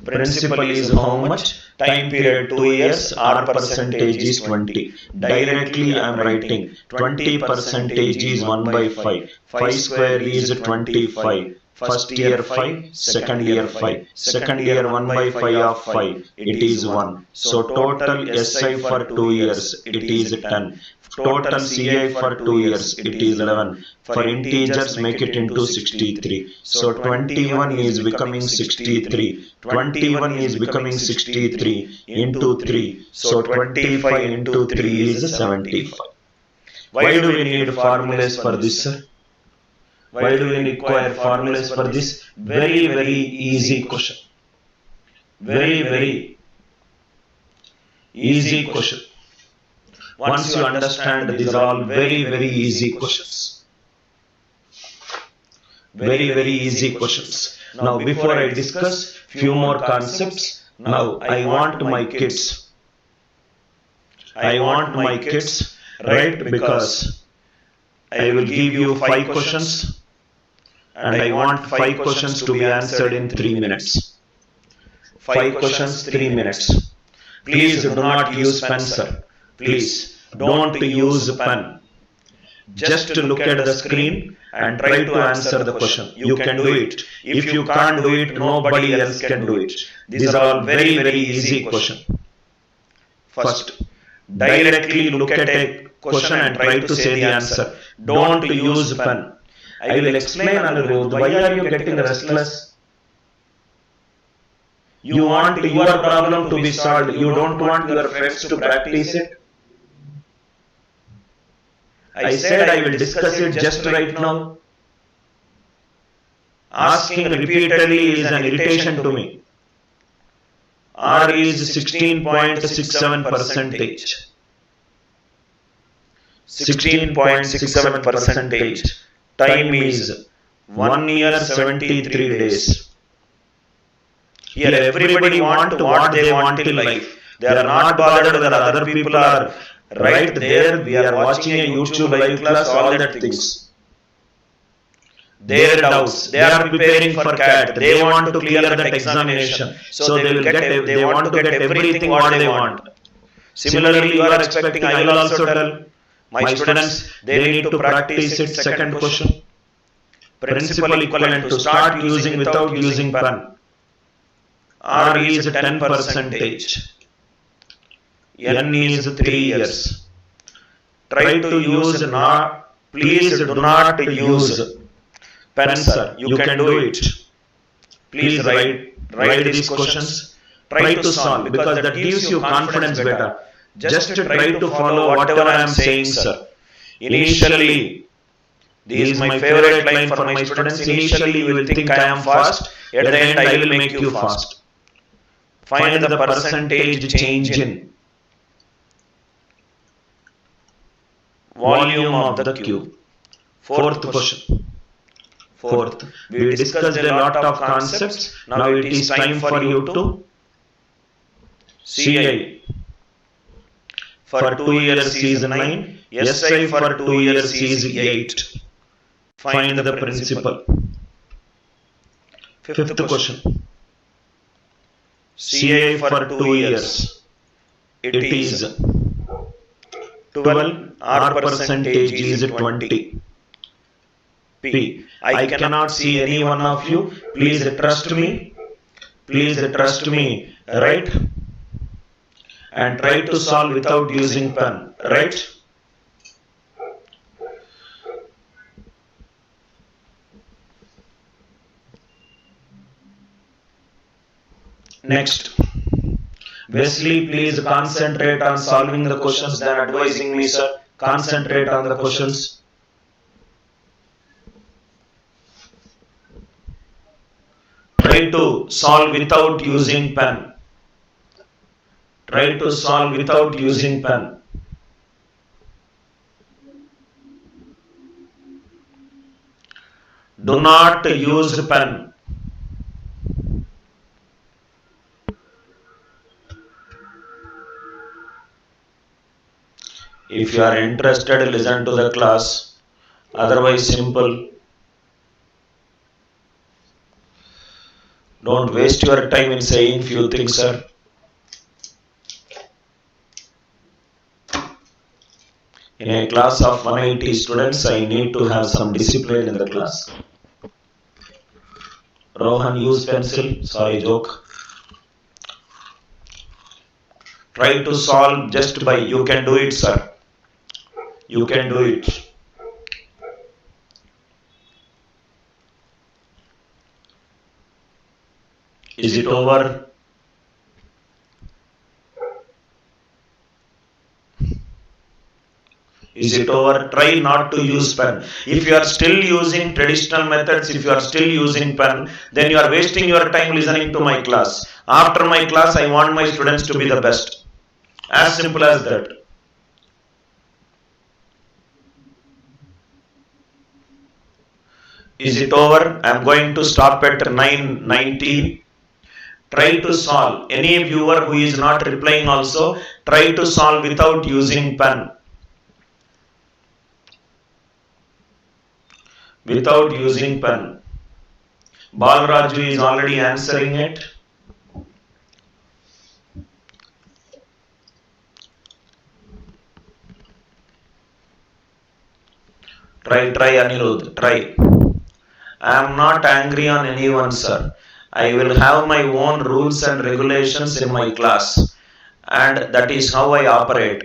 Principal is how much? Time period 2 years, R percentage is 20. Directly I am writing 20% is 1 by 5. 5 square is 25. First year 5, second year 5. Second year 1 by 5 of 5. It is 1. So total SI for 2 years, it is 10. Total CI for 2 years, it is 11. For integers, make it into 63. So 21 is becoming 63. 21 is becoming 63 into 3. So 25 into 3 is 75. Why do we need formulas for this, sir? Why do we require formulas for this? Very, very easy question. Very, very easy question. Once you understand, these are all very, very easy questions. Very, very easy questions. Now, before I discuss few more concepts, now I want my kids. I want my kids, right? Because I will give you 5 questions and I want 5 questions to be answered in 3 minutes. 5 questions, 3 minutes. Please do not use pen, sir. Please don't use pen. Just look at the screen and try to answer the question. You can do it. If you can't do it, nobody else can do it. These are all very, very easy questions. First, directly look at a question and try to say the answer. Don't use pen. I will explain, Anirudh, why are you getting restless? You want your problem to be solved. You don't want your friends to practice it. I said I will discuss it just right now. Asking repeatedly is an irritation to me. R is 16.67%. 16.67%. Time is 1 year 73 days. Here everybody want what they want in life. They are not bothered that other people are right there. We are watching a YouTube live class, all that things. Their doubts. They are preparing for CAT. They want to clear that examination. So they will get. They want to get everything what they want. Similarly, you are expecting. I will also tell my students they need to practice it. Second question. Principal equivalent to start using without using pen. R is 10%. N is 3 years. Try to use not. Please do not use pen, sir. You can do it. Please write these questions. Try to solve because that gives you confidence better. Just try to follow whatever I am saying, sir. Initially, This is my favorite line for my students. Initially you will think I am fast, at the end I will make you fast. Find the percentage change in volume of the cube. Fourth question. Fourth, we discussed a lot of concepts. Now it is time for you to CI for 2 years is 9, SI for 2 years is 8. Find the principal. Fifth question. CI for 2 years. It is 12, R percentage is 20. P. I cannot see any one of you. Please trust me. Please trust me. Right? And try to solve without using pen. Right? Next. Wesley, please concentrate on solving the questions than advising me, sir. Concentrate on the questions. Try to solve without using pen. Try to solve without using pen. Do not use pen. If you are interested, listen to the class. Otherwise, simple. Don't waste your time in saying few things, sir. In a class of 180 students, I need to have some discipline in the class. Rohan, use pencil. Sorry, joke. Try to solve just by, you can do it, sir. You can do it. Is it over? Is it over? Try not to use pen. If you are still using traditional methods, if you are still using pen, then you are wasting your time listening to my class. After my class, I want my students to be the best. As simple as that. Is it over? I am going to stop at 9:19. Try to solve. Any viewer who is not replying also, try to solve without using pen. Without using pen. Balraju is already answering it. Try Anirudh, try. I am not angry on anyone, sir. I will have my own rules and regulations in my class, and that is how I operate.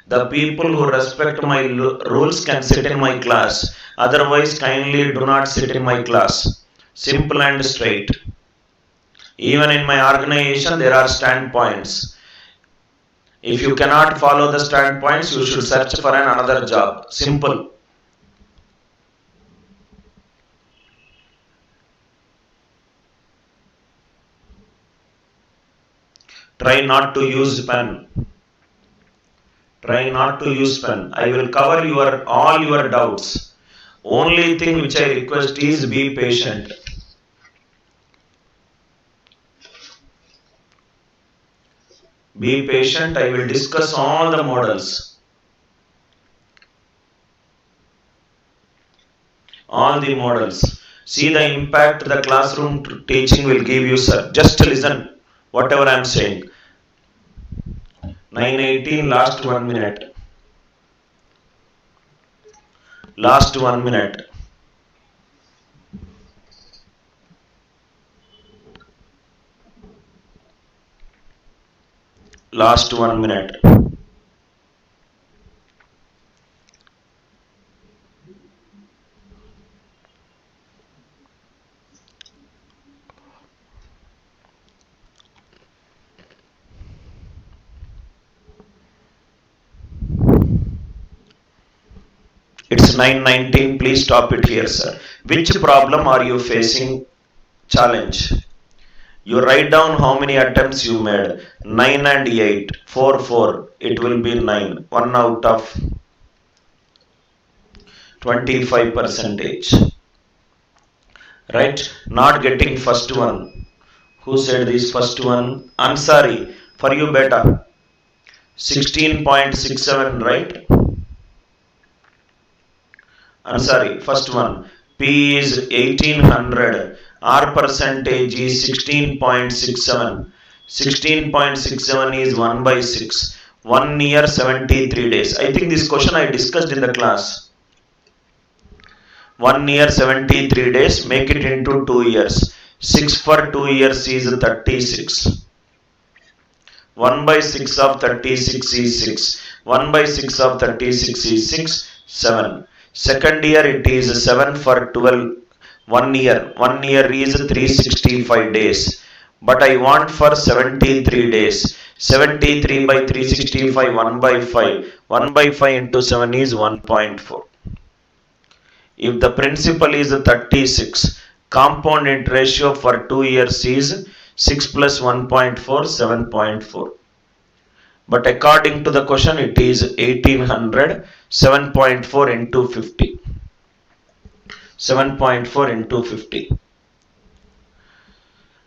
The people who respect my rules can sit in my class, otherwise kindly do not sit in my class. Simple and straight. Even in my organization there are standpoints. If you cannot follow the standpoints, you should search for another job. Simple. Try not to use pen. Try not to use pen. I will cover all your doubts. Only thing which I request is be patient. Be patient. I will discuss all the models. All the models. See the impact the classroom teaching will give you, sir. Just listen whatever I am saying. 9:18, last 1 minute. Last 1 minute. Last 1 minute. It's 9:19. Please stop it here, sir. Which problem are you facing? Challenge. You write down how many attempts you made. 9 and 8. 4, 4. It will be 9. 1 out of 25%. Right? Not getting first one. Who said this first one? Ansari. For you better. 16.67, right? Ansari. First one. P is 1800. R percentage is 16.67. 16.67 is 1 by 6. 1 year 73 days. I think this question I discussed in the class. 1 year 73 days. Make it into 2 years. 6 for 2 years is 36. 1 by 6 of 36 is 6. 1 by 6 of 36 is 6. 7. Second year it is 7 for 12. 1 year. 1 year is 365 days. But I want for 73 days. 73 by 365, 1 by 5. 1 by 5 into 7 is 1.4. If the principal is 36, compound interest ratio for 2 years is 6 plus 1.4, 7.4. But according to the question, it is 1800, 7.4 into 50. 7.4 into 50.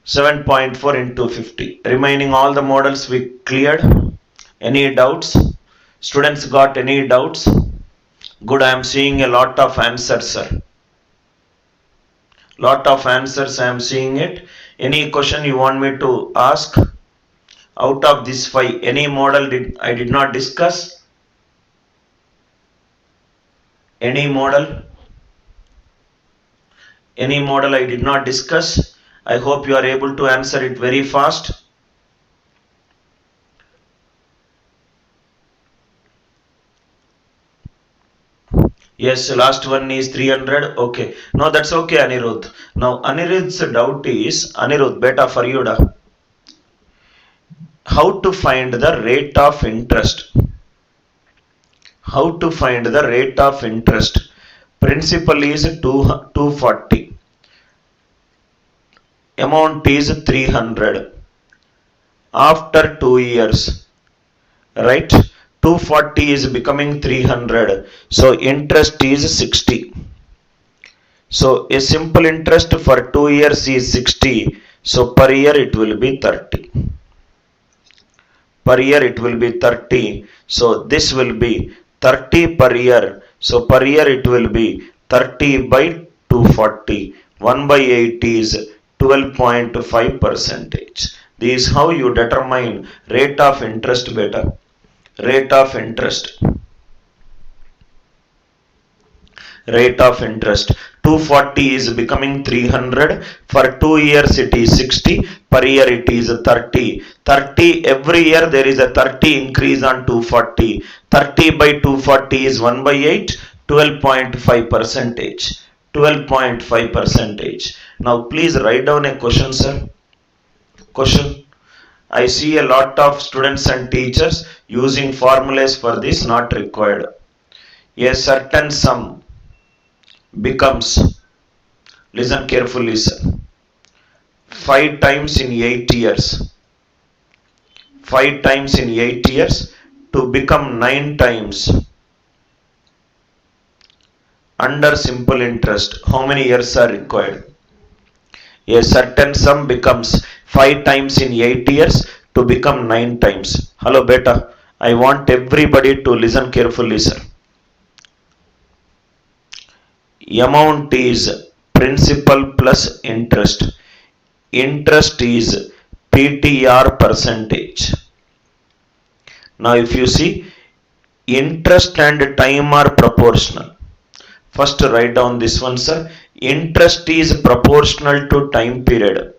7.4 into 50. Remaining all the models we cleared. Any doubts? Students got any doubts? Good, I am seeing a lot of answers, sir. Lot of answers I am seeing it. Any question you want me to ask? Out of this 5, any model I did not discuss? Any model? Any model I did not discuss? I hope you are able to answer it very fast. Yes, last one is 300. Okay. No, that's okay, Anirudh. Now, Anirudh's doubt is, Anirudh, beta for you, da. How to find the rate of interest? How to find the rate of interest? Principal is 240. Amount is 300. After 2 years, right? 240 is becoming 300. So interest is 60. So a simple interest for 2 years is 60. So per year it will be 30. Per year it will be 30. So this will be 30 per year. So per year it will be 30 by 240. 1 by 8 is 12.5%. This is how you determine rate of interest beta. Rate of interest. Rate of interest. 240 is becoming 300. For 2 years it is 60. Per year it is 30. 30 every year there is a 30 increase on 240. 30 by 240 is 1 by 8. 12.5%. 12.5%. Now please write down a question, sir. Question. I see a lot of students and teachers using formulas for this, not required. A certain sum becomes, listen carefully, sir, 5 times in 8 years. 5 times in 8 years to become 9 times under simple interest. How many years are required? A certain sum becomes 5 times in 8 years to become 9 times. Hello beta, I want everybody to listen carefully, sir. Amount is principal plus interest. Interest is PTR percentage. Now if you see, interest and time are proportional. First write down this one, sir. Interest is proportional to time period.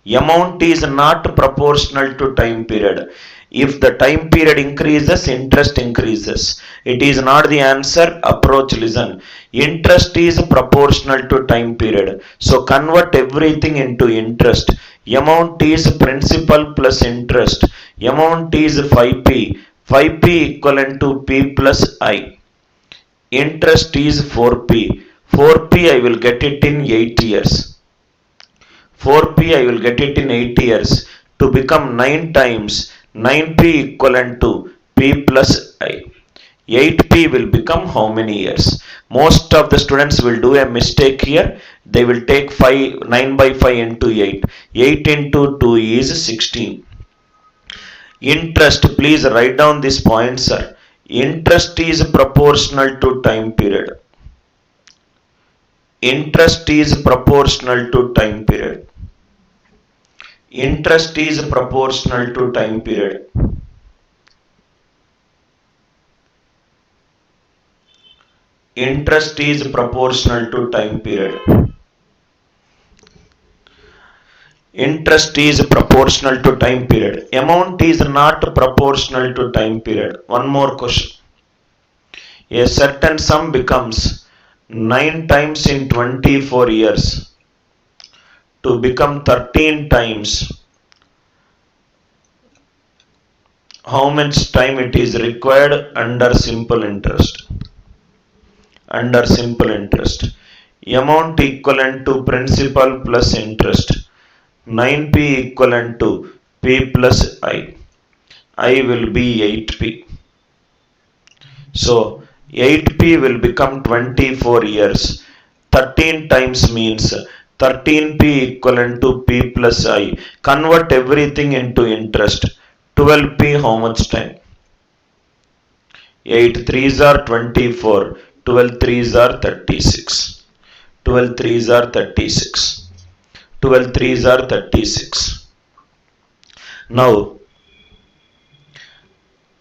Amount is not proportional to time period. If the time period increases, interest increases. It is not the answer. Approach, listen. Interest is proportional to time period. So convert everything into interest. Amount is principal plus interest. Amount is 5p. 5p equivalent to p plus I. Interest is 4p. 4p I will get it in 8 years. 4p I will get it in 8 years to become 9 times 9p equivalent to p plus I. 8p will become how many years? Most of the students will do a mistake here. They will take 9 by 5 into 8. 8 into 2 is 16. Interest, please write down this point, sir. Interest is proportional to time period. Interest is proportional to time period. Interest is proportional to time period. Interest is proportional to time period. Interest is proportional to time period. Amount is not proportional to time period. One more question. A certain sum becomes 9 times in 24 years to become 13 times. How much time it is required under simple interest? Under simple interest. Amount equivalent to principal plus interest. 9p equivalent to p plus I. I will be 8p. So 8p will become 24 years. 13 times means 13p equivalent to p plus I. Convert everything into interest. 12p how much time? 8 3s are 24. 12 3s are 36. 12 3s are 36. 12 3s are 36. Now,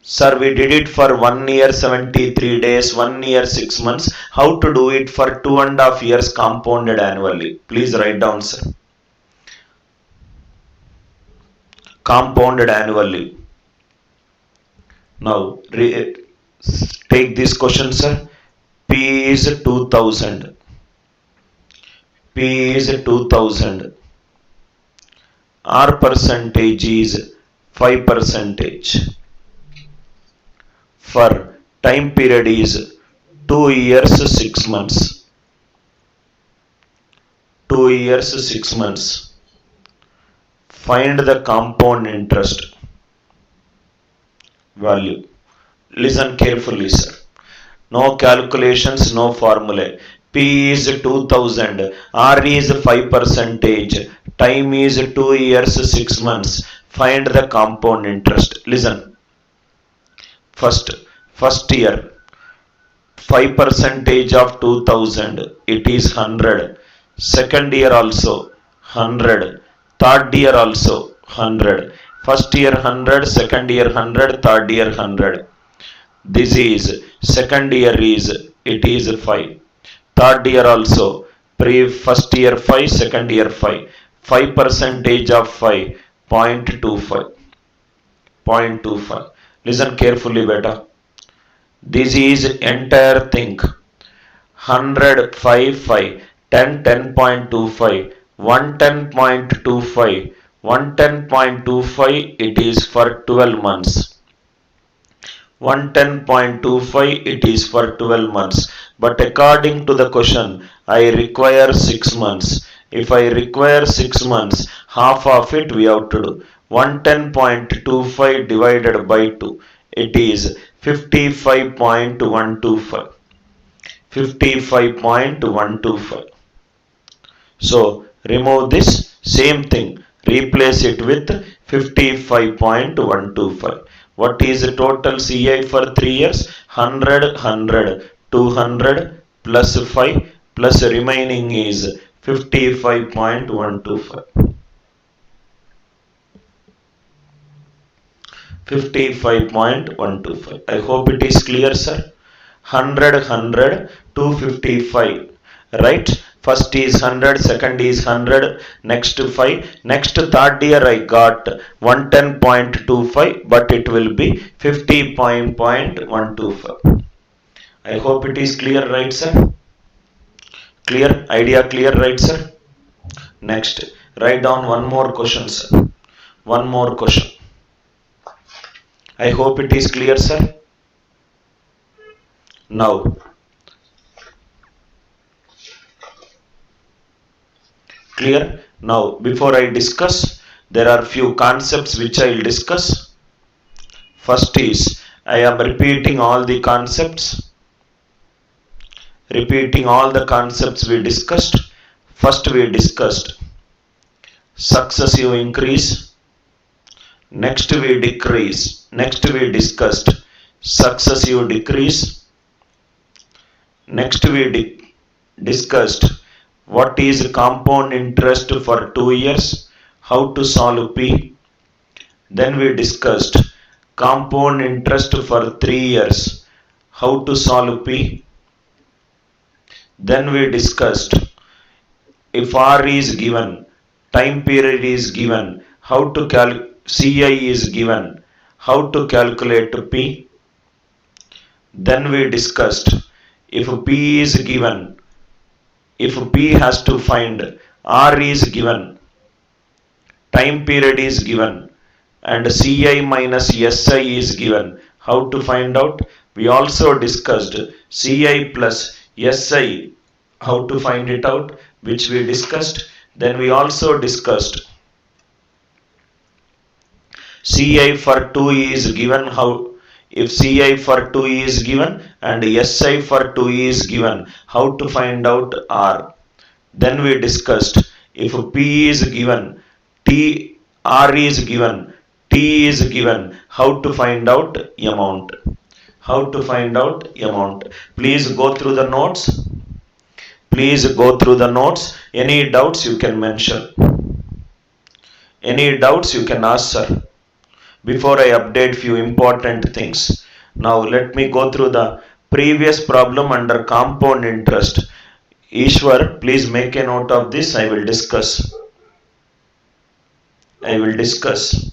sir, we did it for 1 year 73 days, 1 year 6 months. How to do it for 2.5 years compounded annually? Please write down, sir. Compounded annually. Now, take this question, sir. P is 2000. P is 2000. R percentage is 5%. For time period is 2 years 6 months. 2 years 6 months. Find the compound interest value. Listen carefully, sir. No calculations, no formula. P is 2000, R is 5%, time is 2 years 6 months. Find the compound interest. Listen. First year, 5% of 2000, it is 100. Second year also 100. Third year also 100. First year 100, second year 100, third year 100. This is second year is, it is 5. Third year also, first year 5, second year 5. 5% of 5, 0.25. 0.25. Listen carefully, beta. This is entire thing. 100, 5, 5. 10, 10.25. 110.25. 110.25, it is for 12 months. 110.25, it is for 12 months. But according to the question, I require 6 months. If I require 6 months, half of it we have to do. 110.25 divided by 2. It is 55.125. 55.125. So, remove this, same thing. Replace it with 55.125. What is the total CI for 3 years? 100, 100, 200 plus 5 plus remaining is 55.125. 55.125. I hope it is clear, sir. 100, 100, 255. Right? First is 100, second is 100, next 5. Next third year I got 110.25, but it will be 50.125. I hope it is clear, right, sir? Clear? Idea clear, right, sir? Next, write down one more question, sir. One more question. I hope it is clear, sir. Now, Clear? Now, before I discuss, there are few concepts which I will discuss. First is, I am repeating all the concepts. Repeating all the concepts we discussed. First we discussed successive increase. Next we decrease. Next we discussed successive decrease. Next we discussed what is compound interest for 2 years, how to solve P. Then we discussed compound interest for 3 years, how to solve P. Then we discussed if R is given, time period is given, how to CI is given, how to calculate P. Then we discussed if P is given, if P has to find, R is given, time period is given, and CI minus SI is given, how to find out. We also discussed CI plus SI, how to find it out, which we discussed. Then we also discussed CI for 2 is given, how if CI for 2 is given and SI for 2 is given, how to find out R. Then we discussed if P is given, R is given, T is given, how to find out amount. How to find out amount. Please go through the notes. Please go through the notes. Any doubts you can mention. Any doubts you can ask, sir. Before I update few important things. Now let me go through the previous problem under compound interest. Ishwar, please make a note of this. I will discuss. I will discuss.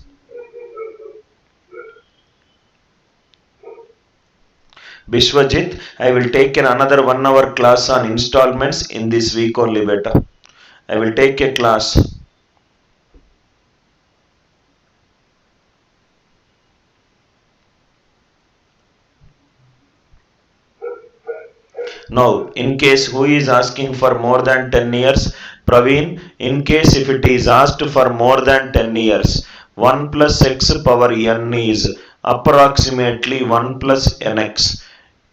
Bishwajit, I will take another 1 hour class on installments in this week only, beta. I will take a class. Now, in case who is asking for more than 10 years, Praveen, in case if it is asked for more than 10 years, 1 plus x power n is approximately 1 plus nx.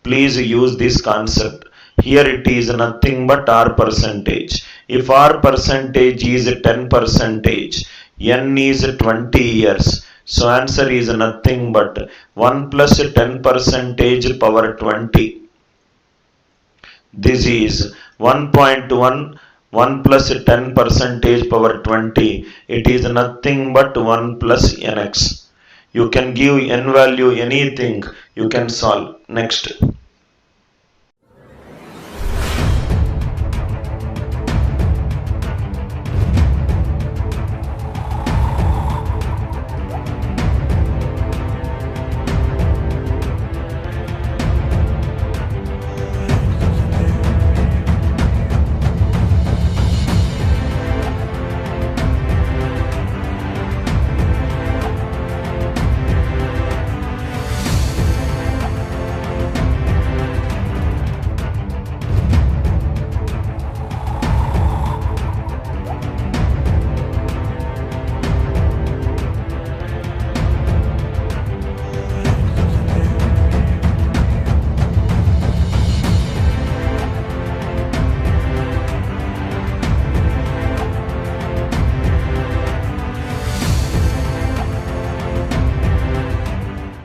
Please use this concept. Here it is nothing but R percentage. If R percentage is 10 percentage, n is 20 years. So answer is nothing but 1 plus 10 percentage power 20. This is 1.1, 1 plus 10 percentage power 20. It is nothing but 1 plus nx. You can give n value anything, you can solve. Next.